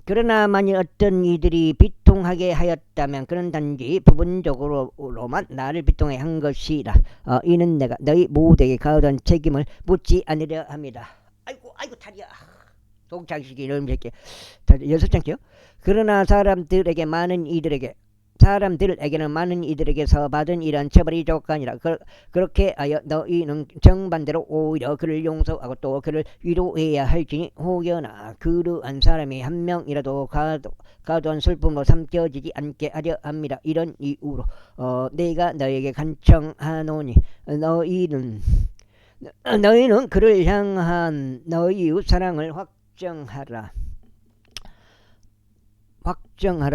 그러나 만일 어떤 이들이 비통하게 하였다면 그는 단지 부분적으로만 나를 비통하게 한 것이라. 이는 내가 너희 모두에게 가하던 책임을 묻지 않으려 합니다. 아이고 다리야. 독자식이 이런 새끼. 6장째요. 그러나 사람들에게는 많은 이들에게서 받은 이런 처벌이 조건이라. 그렇게 하여 너희는 정반대로 오히려 그를 용서하고 또 그를 위로해야 할지니 혹여나 그러한 사람이 한 명이라도 과도한 슬픔으로 삼켜지지 않게 하려 합니다. 이런 이유로 내가 너에게 간청하노니 너희는 그를 향한 너희의 사랑을 확정하라.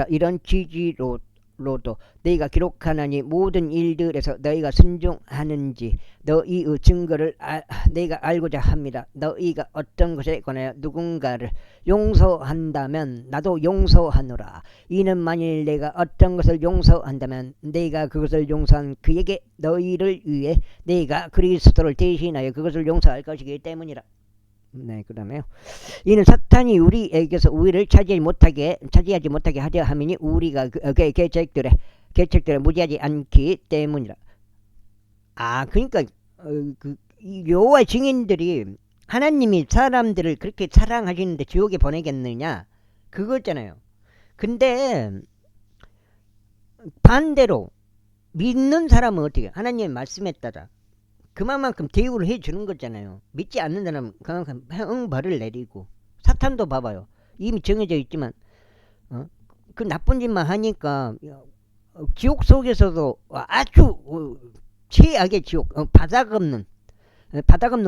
이런 취지로도 너희가 기록하나니 모든 일들에서 너희가 순종하는지 너희의 증거를 내가 알고자 합니다. 너희가 어떤 것에 관하여 누군가를 용서한다면 나도 용서하노라. 이는 만일 내가 어떤 것을 용서한다면 내가 그것을 용서한 그에게 너희를 위해 내가 그리스도를 대신하여 그것을 용서할 것이기 때문이라. 네, 그다음에요. 이는 사탄이 우리에게서 우리를 차지하지 못하게 하려 함이니 우리가 그의 계책들에 무지하지 않기 때문이라. 그러니까 여호와의 증인들이 하나님이 사람들을 그렇게 사랑하시는데 지옥에 보내겠느냐 그거잖아요. 근데 반대로 믿는 사람은 어떻게 하나님의 말씀에 따라 그만큼 대우를 해주는 거잖아요. 믿지 않는 사람은 그만큼 형벌을 내리고. 사탄도 봐봐요. 이미 정해져 있지만 그 나쁜 짓만 하니까 지옥 속에서도 아주 최악의 지옥, 바닥 없는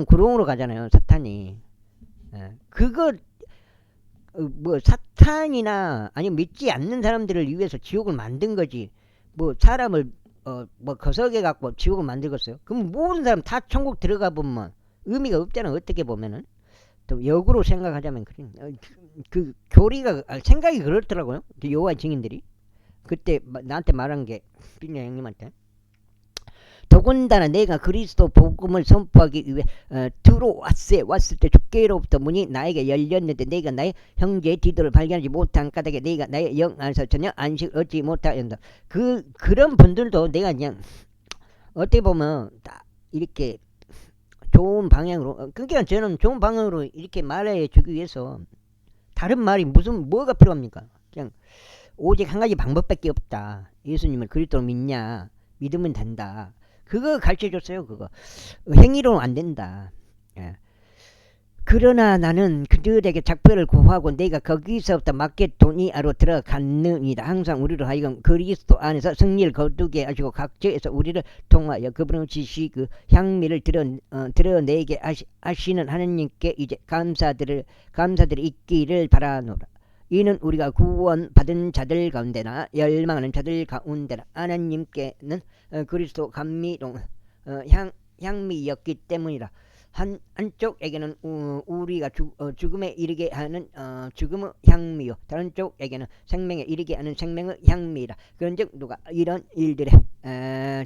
구렁으로 가잖아요. 사탄이. 그거 사탄이나 아니면 믿지 않는 사람들을 위해서 지옥을 만든 거지. 사람을 거석에 갖고 지옥을 만들겠어요? 그럼 모든 사람 다 천국 들어가 보면 의미가 없잖아. 어떻게 보면은. 또 역으로 생각하자면 그래. 그 교리가 생각이 그렇더라고요. 여호와의 증인들이 그때 나한테 말한 게 빈냐 형님한테. 더군다나 내가 그리스도 복음을 선포하기 위해 왔을 때 주께로부터 문이 나에게 열렸는데 내가 나의 형제의 디도를 발견하지 못한 까닭에 내가 나의 영 안에서 전혀 안식을 얻지 못하였다. 그런 분들도 내가 그냥 어떻게 보면 다 이렇게 좋은 방향으로, 그러니까 저는 좋은 방향으로 이렇게 말해 주기 위해서 다른 말이 뭐가 필요합니까? 그냥 오직 한 가지 방법밖에 없다. 예수님을 그리스도로 믿냐? 믿으면 된다. 그거 가르쳐줬어요. 그거 행위로는 안 된다. 그러나 나는 그들에게 작별을 구하고 내가 거기서부터 마게도니아로 들어갔느니라. 항상 우리로 하여금 그리스도 안에서 승리를 거두게 하시고 각처에서 우리를 통하여 그분의 지시 그 향미를 드러내게 하시는 하나님께 이제 감사들이 있기를 바라노라. 이는 우리가 구원받은 자들 가운데나 열망하는 자들 가운데나 하나님께는 그리스도 감미로운 향미였기 때문이라. 한쪽에게는 우리가 죽음에 이르게 하는 죽음의 향미요, 다른 쪽에게는 생명에 이르게 하는 생명의 향미라. 그런즉 누가 이런 일들에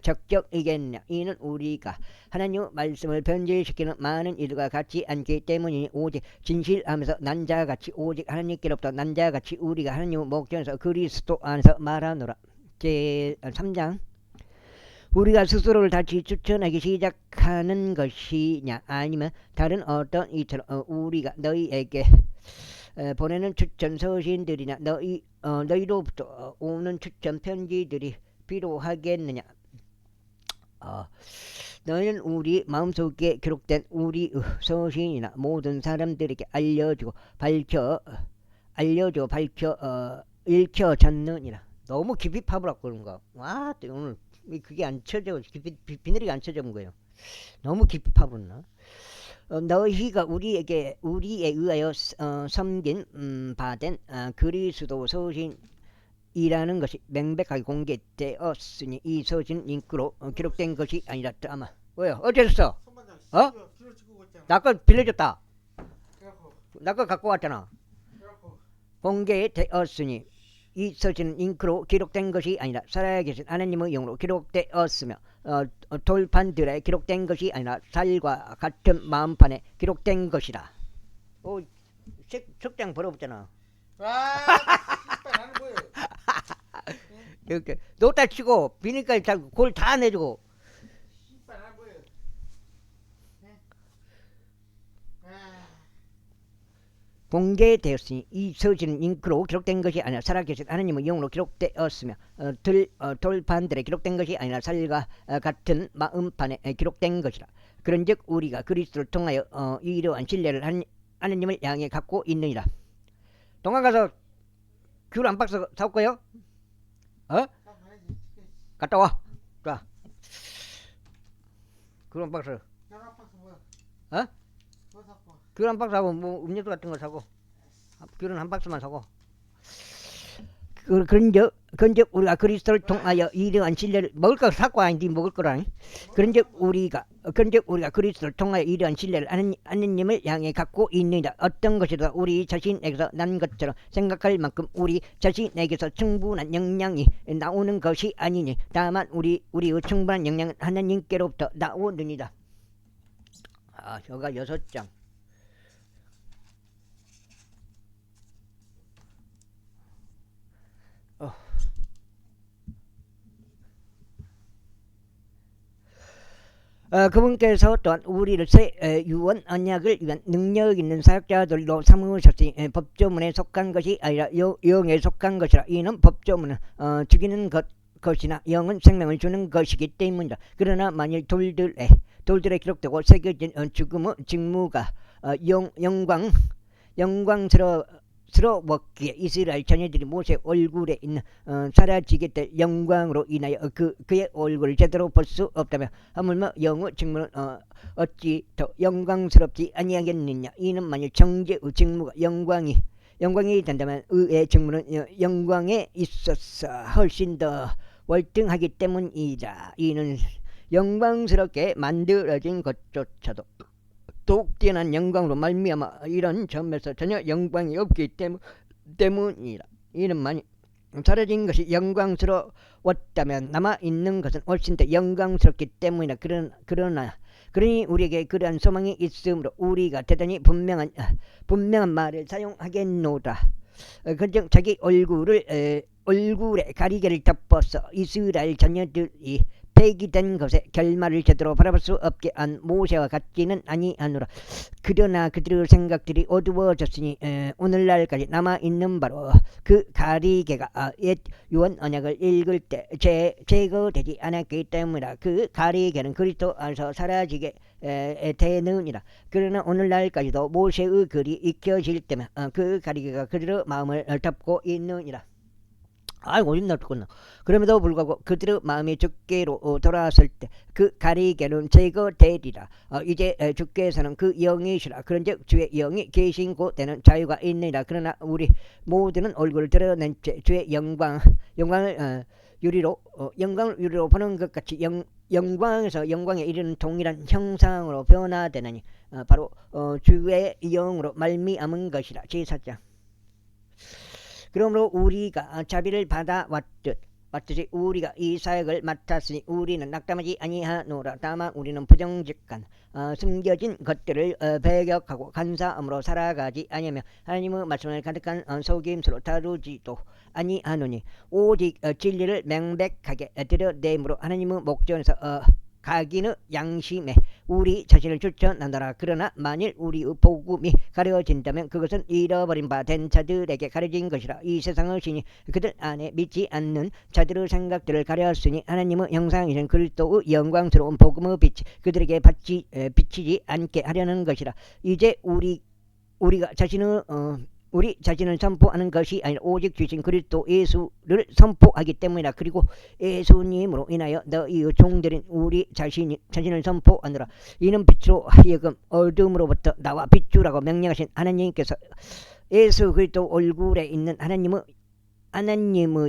적적이겠냐? 이는 우리가 하나님의 말씀을 변질시키는 많은 이들과 같지 않기 때문이니 오직 진실하면서 난 자같이 오직 하나님께로부터 난 자같이 우리가 하나님의 목전에서 그리스도 안에서 말하노라. 제 3장. 우리가 스스로를 다시 추천하기 시작하는 것이냐, 아니면 다른 어떤 이처럼 우리가 너희에게 보내는 추천 서신들이나 너희로부터 오는 추천 편지들이 필요하겠느냐? 너희는 우리 마음속에 기록된 우리의 서신이나 모든 사람들에게 읽혀졌느니라. 너무 깊이 파보라고 그런가? 와, 오늘 그게 안 쳐져, 비늘이 안 쳐져본 거예요. 너무 깊이 파봤나? 너희가 우리에 의하여 섬긴 바된 그리스도 서신이라는 것이 명백하게 공개되었으니 이 서신 링크로 기록된 것이 아니라 아마. 왜요? 어째서? 나 거 빌려줬다. 나 거 갖고 왔잖아. 공개되었으니 이 서신은 잉크로 기록된 것이 아니라 살아계신 하나님의 영으로 기록되었으며 돌판들에 기록된 것이 아니라 살과 같은 마음판에 기록된 것이라. 석장 벌어붙잖아. 씨발 나는 뭐예요? 이렇게 놓다 치고 비니까 잡고 골 다 내주고 씨발 나는 뭐예요? 예? 아, 공개되었으니 이 서신은 잉크로 기록된 것이 아니라 살아계신 하나님의 영으로 기록되었으며 돌판들에 기록된 것이 아니라 살과 같은 마음판에 기록된 것이라. 그런즉 우리가 그리스도를 통하여 이러한 신뢰를 하나님을 향해 갖고 있느니라. 동안 가서 귤 한 박스 사올 거요? 어? 나 가야지. 갔다 와. 자, 귤 한 박스. 연합 박스 뭐야? 어? 뭐 사고? 귤 한 박스 하고 뭐 음료수 같은 거 사고. 귤은 한 박스만 사고. 그런즉 우리가 그리스도를 통하여 이러한 신뢰를 먹을 거 사고 아닌데 먹을 거라니. 그런즉 우리가 그리스도를 통하여 이러한 신뢰를 하느님을 향해 갖고 있느니라. 어떤 것이든 우리 자신에게서 난 것처럼 생각할 만큼 우리 자신에게서 충분한 영향이 나오는 것이 아니니 다만 우리의 충분한 영향은 하나님께로부터 나오느니라. 아, 저가 6장. 그분께서 또한 우리를 새 유언 언약을 위한 능력 있는 사역자들로 삼으셨으니 법조문에 속한 것이 아니라 영에 속한 것이라. 이는 법조문은 죽이는 것이나 영은 생명을 주는 것이기 때문이다. 그러나 만일 돌들에 기록되고 새겨진 죽음의 직무가 영광스러웠기에 이스라엘 자녀들이 모세 얼굴에 있는 사라지게 될 영광으로 인하여 그의 얼굴을 제대로 볼 수 없다며 하물며 영의 직무는 어찌 더 영광스럽지 아니하겠느냐. 이는 만일 정죄의 직무가 영광이 된다면 의의 직무는 영광에 있어서 훨씬 더 월등하기 때문이다. 이는 영광스럽게 만들어진 것조차도 더욱 뛰어난 영광으로 말미암아 이런 점에서 전혀 영광이 없기 때문이라. 이는 만일 사라진 것이 영광스러웠다면 남아있는 것은 훨씬 더 영광스럽기 때문이라. 그러니 우리에게 그러한 소망이 있으므로 우리가 대단히 분명한 말을 사용하겠노라. 그중 자기 얼굴에 가리개를 덮어서 이스라엘 자녀들이 폐기된 것에 결말을 제대로 바라볼 수 없게 한 모세와 같지는 아니하노라. 그러나 그들의 생각들이 어두워졌으니 오늘날까지 남아있는 바로 그 가리개가 옛 유언 언약을 읽을 때 제거되지 않았기 때문이라. 그 가리개는 그리스도 안에서 사라지게 되느니라. 그러나 오늘날까지도 모세의 글이 익혀질 때면 그 가리개가 그들의 마음을 덮고 있느니라. 아이고 힘나 죽겠나. 그럼에도 불구하고 그들의 마음이 주께로 돌아왔을 때 그 가리개는 제거되리라. 이제 주께서는 그 영이시라. 그런즉 주의 영이 계신 곳에는 자유가 있느니라. 그러나 우리 모두는 얼굴을 드러낸 채 주의 영광을 유리로 보는 것 같이 영광에서 영광에 이르는 동일한 형상으로 변화되나니 바로 주의 영으로 말미암은 것이라. 제4장. 그러므로 우리가 자비를 받았듯이 우리가 이 사역을 맡았으니 우리는 낙담하지 아니하노라. 다만 우리는 부정직한 숨겨진 것들을 배격하고 간사함으로 살아가지 아니하며 하나님의 말씀을 가득한 속임수로 다루지도 아니하노니 오직 진리를 명백하게 드러내므로 하나님의 목전에서 각인의 양심에 우리 자신을 추천한다라. 그러나 만일 우리의 복음이 가려진다면 그것은 잃어버린 바 된 자들에게 가려진 것이라. 이 세상의 신이 그들 안에 믿지 않는 자들의 생각들을 가렸으니 하나님의 형상이신 그리스도의 영광스러운 복음의 빛이 그들에게 비치지 않게 하려는 것이라. 이제 우리가 우리 자신을 선포하는 것이 아니라 오직 주신 그리스도 예수를 선포하기 때문이라. 그리고 예수님으로 인하여 너희의 종들인 우리 자신을 선포하느라. 이는 빛으로 하여금 어둠으로부터 나와 빛주라고 명령하신 하나님께서 예수 그리스도 얼굴에 있는 하나님의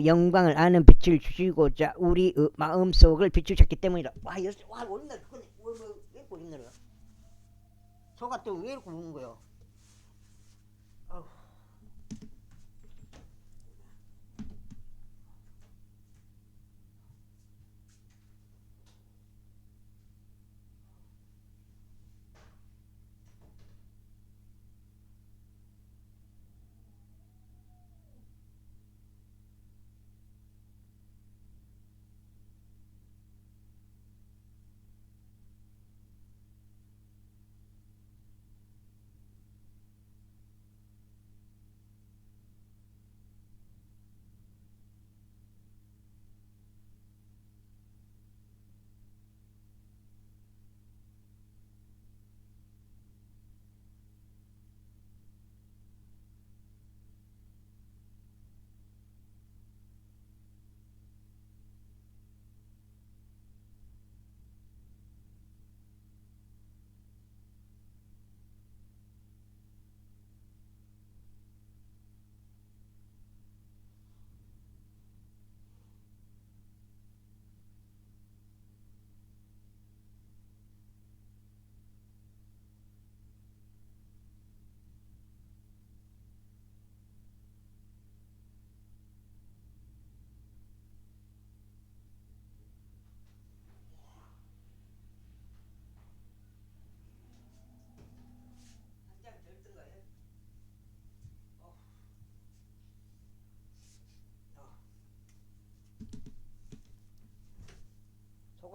영광을 아는 빛을 주시고자 우리의 마음속을 비추셨기 때문이라. 와 오늘 왜 보이는 거야? 소가 또 왜 이렇게 우는 거야?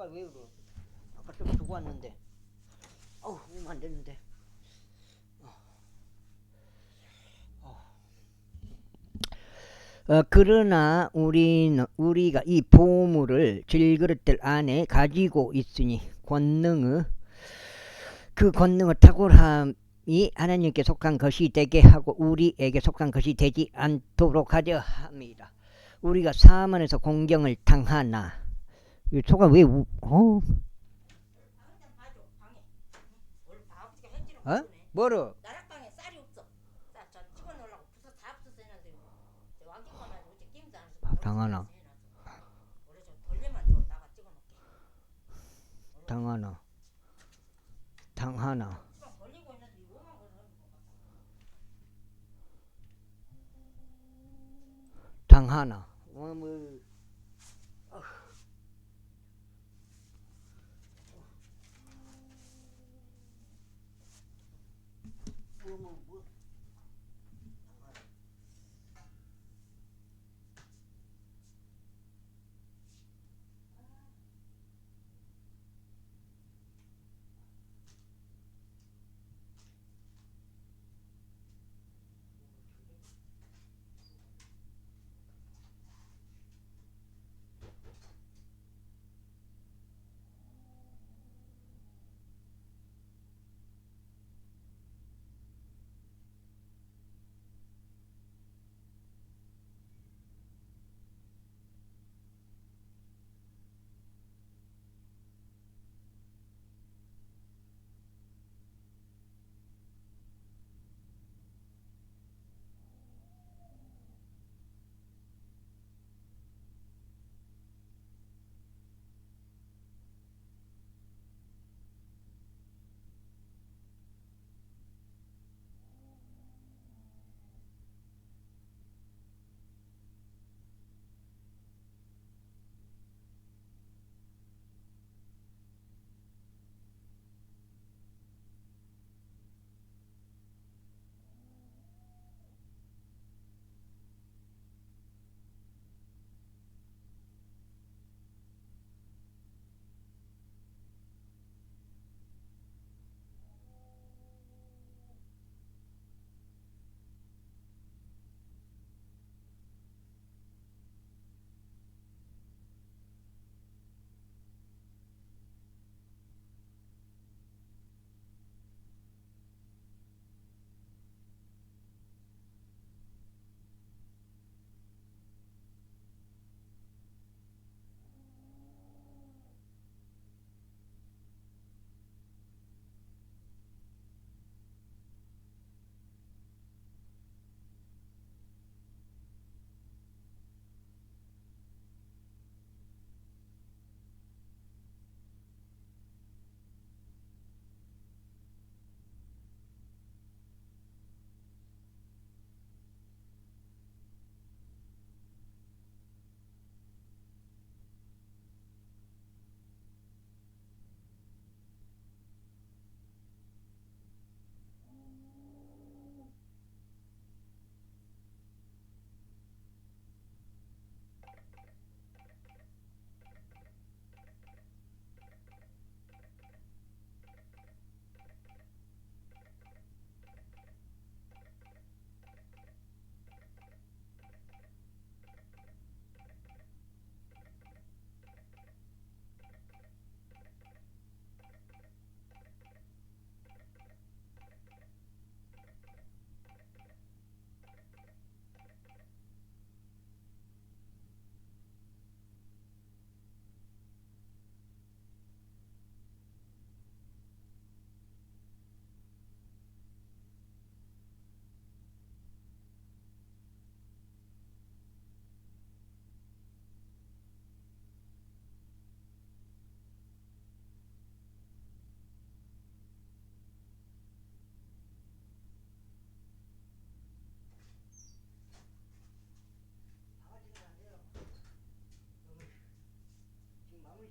소가 왜 울어? 아까 좀 두고 왔는데. 어우, 오면 안 되는데. 그러나 우리가 이 보물을 질그릇들 안에 가지고 있으니 그 권능의 탁월함이 하나님께 속한 것이 되게 하고 우리에게 속한 것이 되지 않도록 하려 합니다. 우리가 사면에서 공경을 당하나 이 소가 왜 어? 뭐로? 나락방에 쌀이 없어. 쌀 찍어 놓으려고 부서 다 없어서 해놨는데 왕기 가면 어째 김도 안 해서 당하나. 원래 좀 돌려만 줘. 나가 찍어 놓게. 당하나. 지금 걸리고 있는데 5만 원 하는 거 같아. 당하나.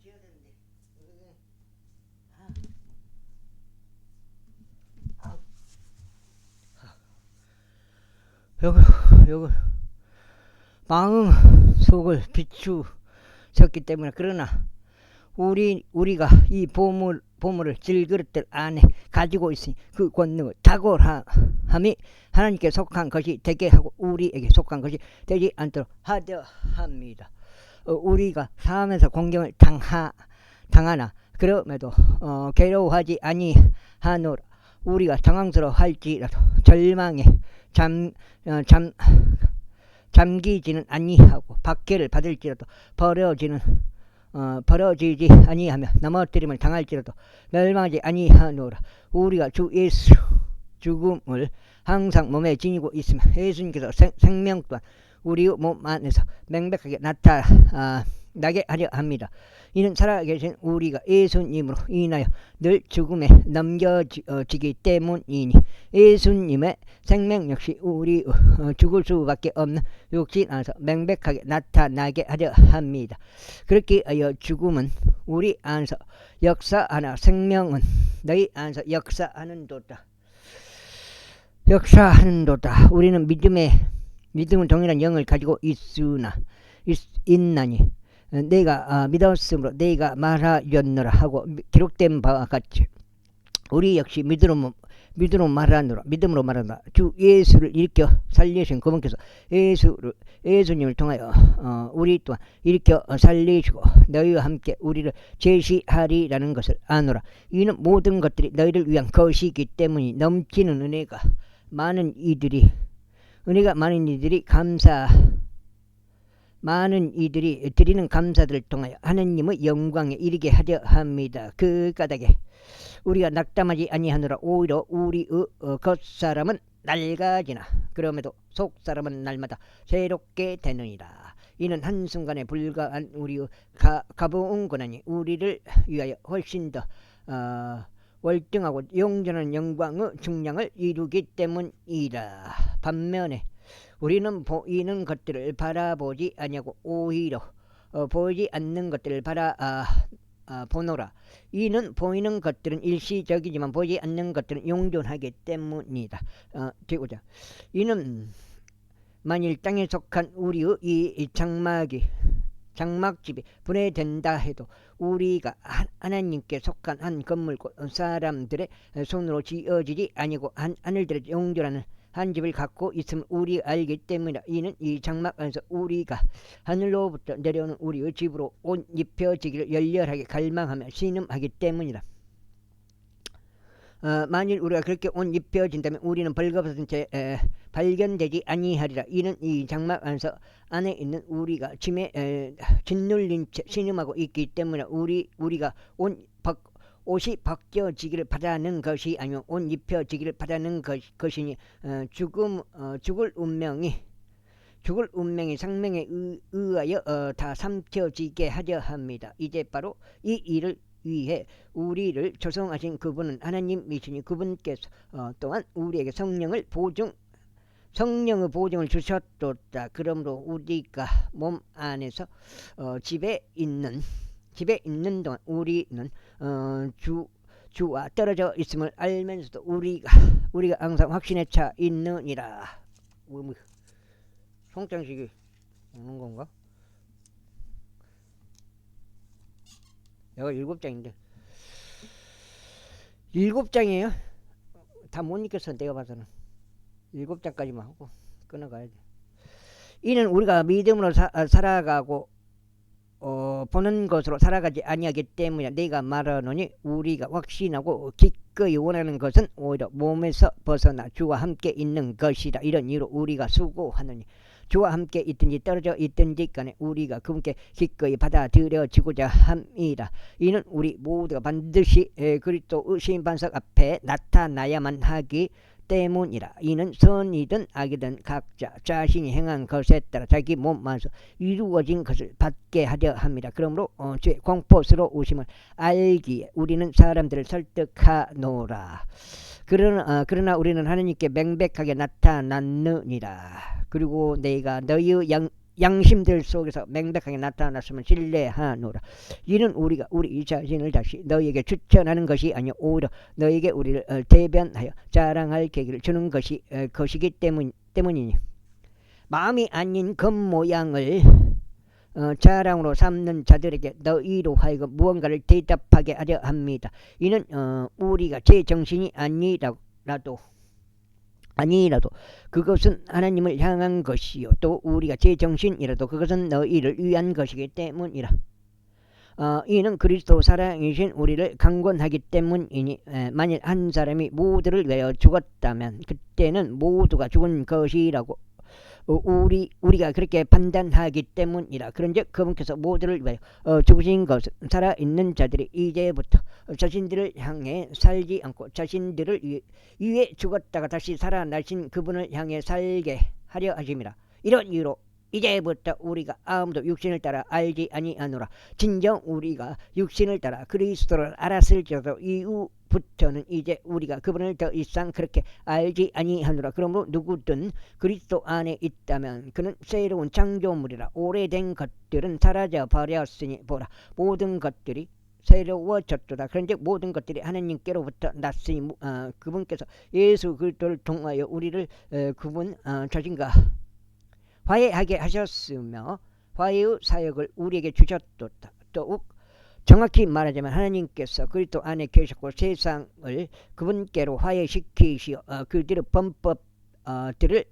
지어야 되는데. 여기 빵 속을 비추셨기 때문에 그러나 우리가 이 보물을 질그릇들 안에 가지고 있으니 그 권능을 탁월함이 하나님께 속한 것이 되게 하고 우리에게 속한 것이 되지 않도록 하려 합니다. 우리가 삶에서 공경을 당하나 그럼에도 괴로워하지 아니하노라. 우리가 당황스러워할지라도 절망에 잠기지는 아니하고 박해를 받을지라도 버려지지 아니하며 넘어뜨림을 당할지라도 멸망하지 아니하노라. 우리가 주 예수 죽음을 항상 몸에 지니고 있으며 예수님께서 생명 또한 우리 몸 안에서 명백하게 나타나게 하려 합니다. 이는 살아계신 우리가 예수님으로 인하여 늘 죽음에 넘겨지기 때문이니 예수님의 생명 역시 우리 죽을 수밖에 없는 육신 안에서 명백하게 나타나게 하려 합니다. 그렇게 하여 죽음은 우리 안에서 역사하나 생명은 너희 안에서 역사하는도다. 우리는 믿음은 동일한 영을 가지고 있나니 내가 믿었으므로 내가 말하였노라 하고 기록된 바와 같이 우리 역시 믿음으로 말하노라. 주 예수를 일으켜 살리신 그분께서 예수님을 통하여 우리 또한 일으켜 살리시고 너희와 함께 우리를 제시하리라는 것을 아노라. 이는 모든 것들이 너희를 위한 것이기 때문에 넘치는 은혜가 많은 이들이 드리는 감사들을 통하여 하나님의 영광에 이르게 하려 합니다. 그 까닭에 우리가 낙담하지 아니하노라. 오히려 우리의 겉사람은 낡아지나 그럼에도 속사람은 날마다 새롭게 되느니라. 이는 한순간에 불과한 우리의 가벼운 고난이 우리를 위하여 훨씬 더 월등하고 영전한 영광의 중량을 이루기 때문이라. 반면에 우리는 보이는 것들을 바라보지 아니하고 오히려 보이지 않는 것들을 보노라. 이는 보이는 것들은 일시적이지만 보이지 않는 것들은 영존하기 때문이다. 이는 만일 땅에 속한 우리의 이 장막집이 분해된다 해도 우리가 하나님께 속한 한 건물 곧 사람들의 손으로 지어지지 아니고 하늘들의 영존하는 한 집을 갖고 있음을 우리 알기 때문이다. 이는 이 장막 안에서 우리가 하늘로부터 내려오는 우리의 집으로 옷 입혀지기를 열렬하게 갈망하며 신음하기 때문이다. 만일 우리가 그렇게 옷 입혀진다면 우리는 벌거벗은 채 발견되지 아니하리라. 이는 이 장막 안에 있는 우리가 짐에 짓눌린 채 신음하고 있기 때문에 우리가 옷이 벗겨지기를 바라는 것이 아니면 옷 입혀지기를 바라는 것이니 죽을 운명이 생명에 의하여 다 삼켜지게 하려 합니다. 이제 바로 이 일을 위해 우리를 조성하신 그분은 하나님이시니 그분께서 또한 우리에게 성령의 보증을 주셨도다. 그러므로 우리가 몸 안에서 집에 있는 동안 우리는 주와 떨어져 있음을 알면서도 우리가 항상 확신에 차 있느니라. 송장식이 오는 건가? 여기 7장인데 7장이에요. 다 못 읽겠어. 내가 봐서는 7장까지만 하고 끊어가야 돼. 이는 우리가 믿음으로 살아가고 보는 것으로 살아가지 아니하기 때문에 내가 말하노니 우리가 확신하고 기꺼이 원하는 것은 오히려 몸에서 벗어나 주와 함께 있는 것이다. 이런 이유로 우리가 수고하느니 주와 함께 있든지 떨어져 있든지 간에 우리가 그분께 기꺼이 받아들여지고자 합니다. 이는 우리 모두가 반드시 그리스도의 심판석 앞에 나타나야만 하기 때문이라. 이는 선이든 악이든 각자 자신이 행한 것에 따라 자기 몸 안에서 이루어진 것을 받게 하려 합니다. 그러므로 죄 공포스러우심을 알기에 우리는 사람들을 설득하노라. 그러나 우리는 하나님께 명백하게 나타났느니라. 그리고 내가 너희의 양심들 속에서 명백하게 나타났으면 신뢰하노라. 이는 우리가 우리 자신을 다시 너희에게 추천하는 것이 아니요 오히려 너희에게 우리를 대변하여 자랑할 계기를 주는 것이기 때문이니 마음이 아닌 겉모양을 자랑으로 삼는 자들에게 너희로 하여금 무언가를 대답하게 하려 합니다. 이는 우리가 제 정신이 아니라도 그것은 하나님을 향한 것이요 또 우리가 제 정신이라도 그것은 너희를 위한 것이기 때문이라. 이는 그리스도 사랑이신 우리를 강권하기 때문이니 만일 한 사람이 모두를 위하여 죽었다면 그때는 모두가 죽은 것이라고 우리가 그렇게 판단하기 때문이라. 그런즉 그분께서 모두를 위하여 죽으신 것은 살아있는 자들이 이제부터 자신들을 향해 살지 않고 자신들을 위해 죽었다가 다시 살아나신 그분을 향해 살게 하려 하심이라. 이런 이유로 이제부터 우리가 아무도 육신을 따라 알지 아니하노라. 진정 우리가 육신을 따라 그리스도를 알았을지라도 이후부터는 이제 우리가 그분을 더 이상 그렇게 알지 아니하노라. 그러므로 누구든 그리스도 안에 있다면 그는 새로운 창조물이라. 오래된 것들은 사라져 버렸으니 보라 모든 것들이 새로워졌도다. 그런즉 모든 것들이 하나님께로부터 났으니 그분께서 예수 그리스도를 통하여 우리를 그분 자신과 화해하게 하셨으며 화해의 사역을 우리에게 주셨도다. 더욱 정확히 말하자면 하나님께서 그리스도 안에 계셨고 세상을 그분께로 화해시키시어 그들의 범법들을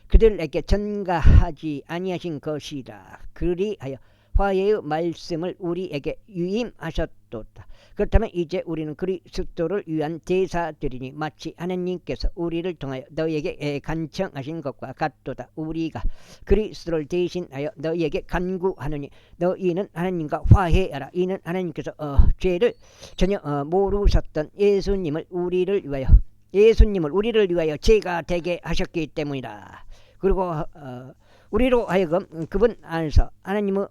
그들에게 전가하지 아니하신 것이라. 그리하여 화해의 말씀을 우리에게 유임하셨도다. 그렇다면 이제 우리는 그리스도를 위한 대사들이니 마치 하나님께서 우리를 통하여 너희에게 간청하신 것과 같도다. 우리가 그리스도를 대신하여 너희에게 간구하느니 너희는 하나님과 화해하라. 이는 하나님께서 죄를 전혀 모르셨던 예수님을 우리를 위하여 죄가 되게 하셨기 때문이다. 그리고 우리로 하여금 그분 안에서 하나님의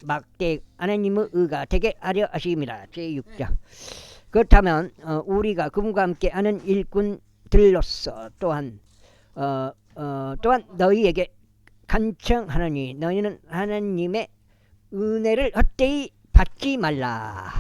의가 되게 하려 하심이라. 제6장. 그렇다면 우리가 그분과 함께 하는 일꾼들로서 또한 너희에게 간청하노니 너희는 하나님의 은혜를 헛되이 받지 말라.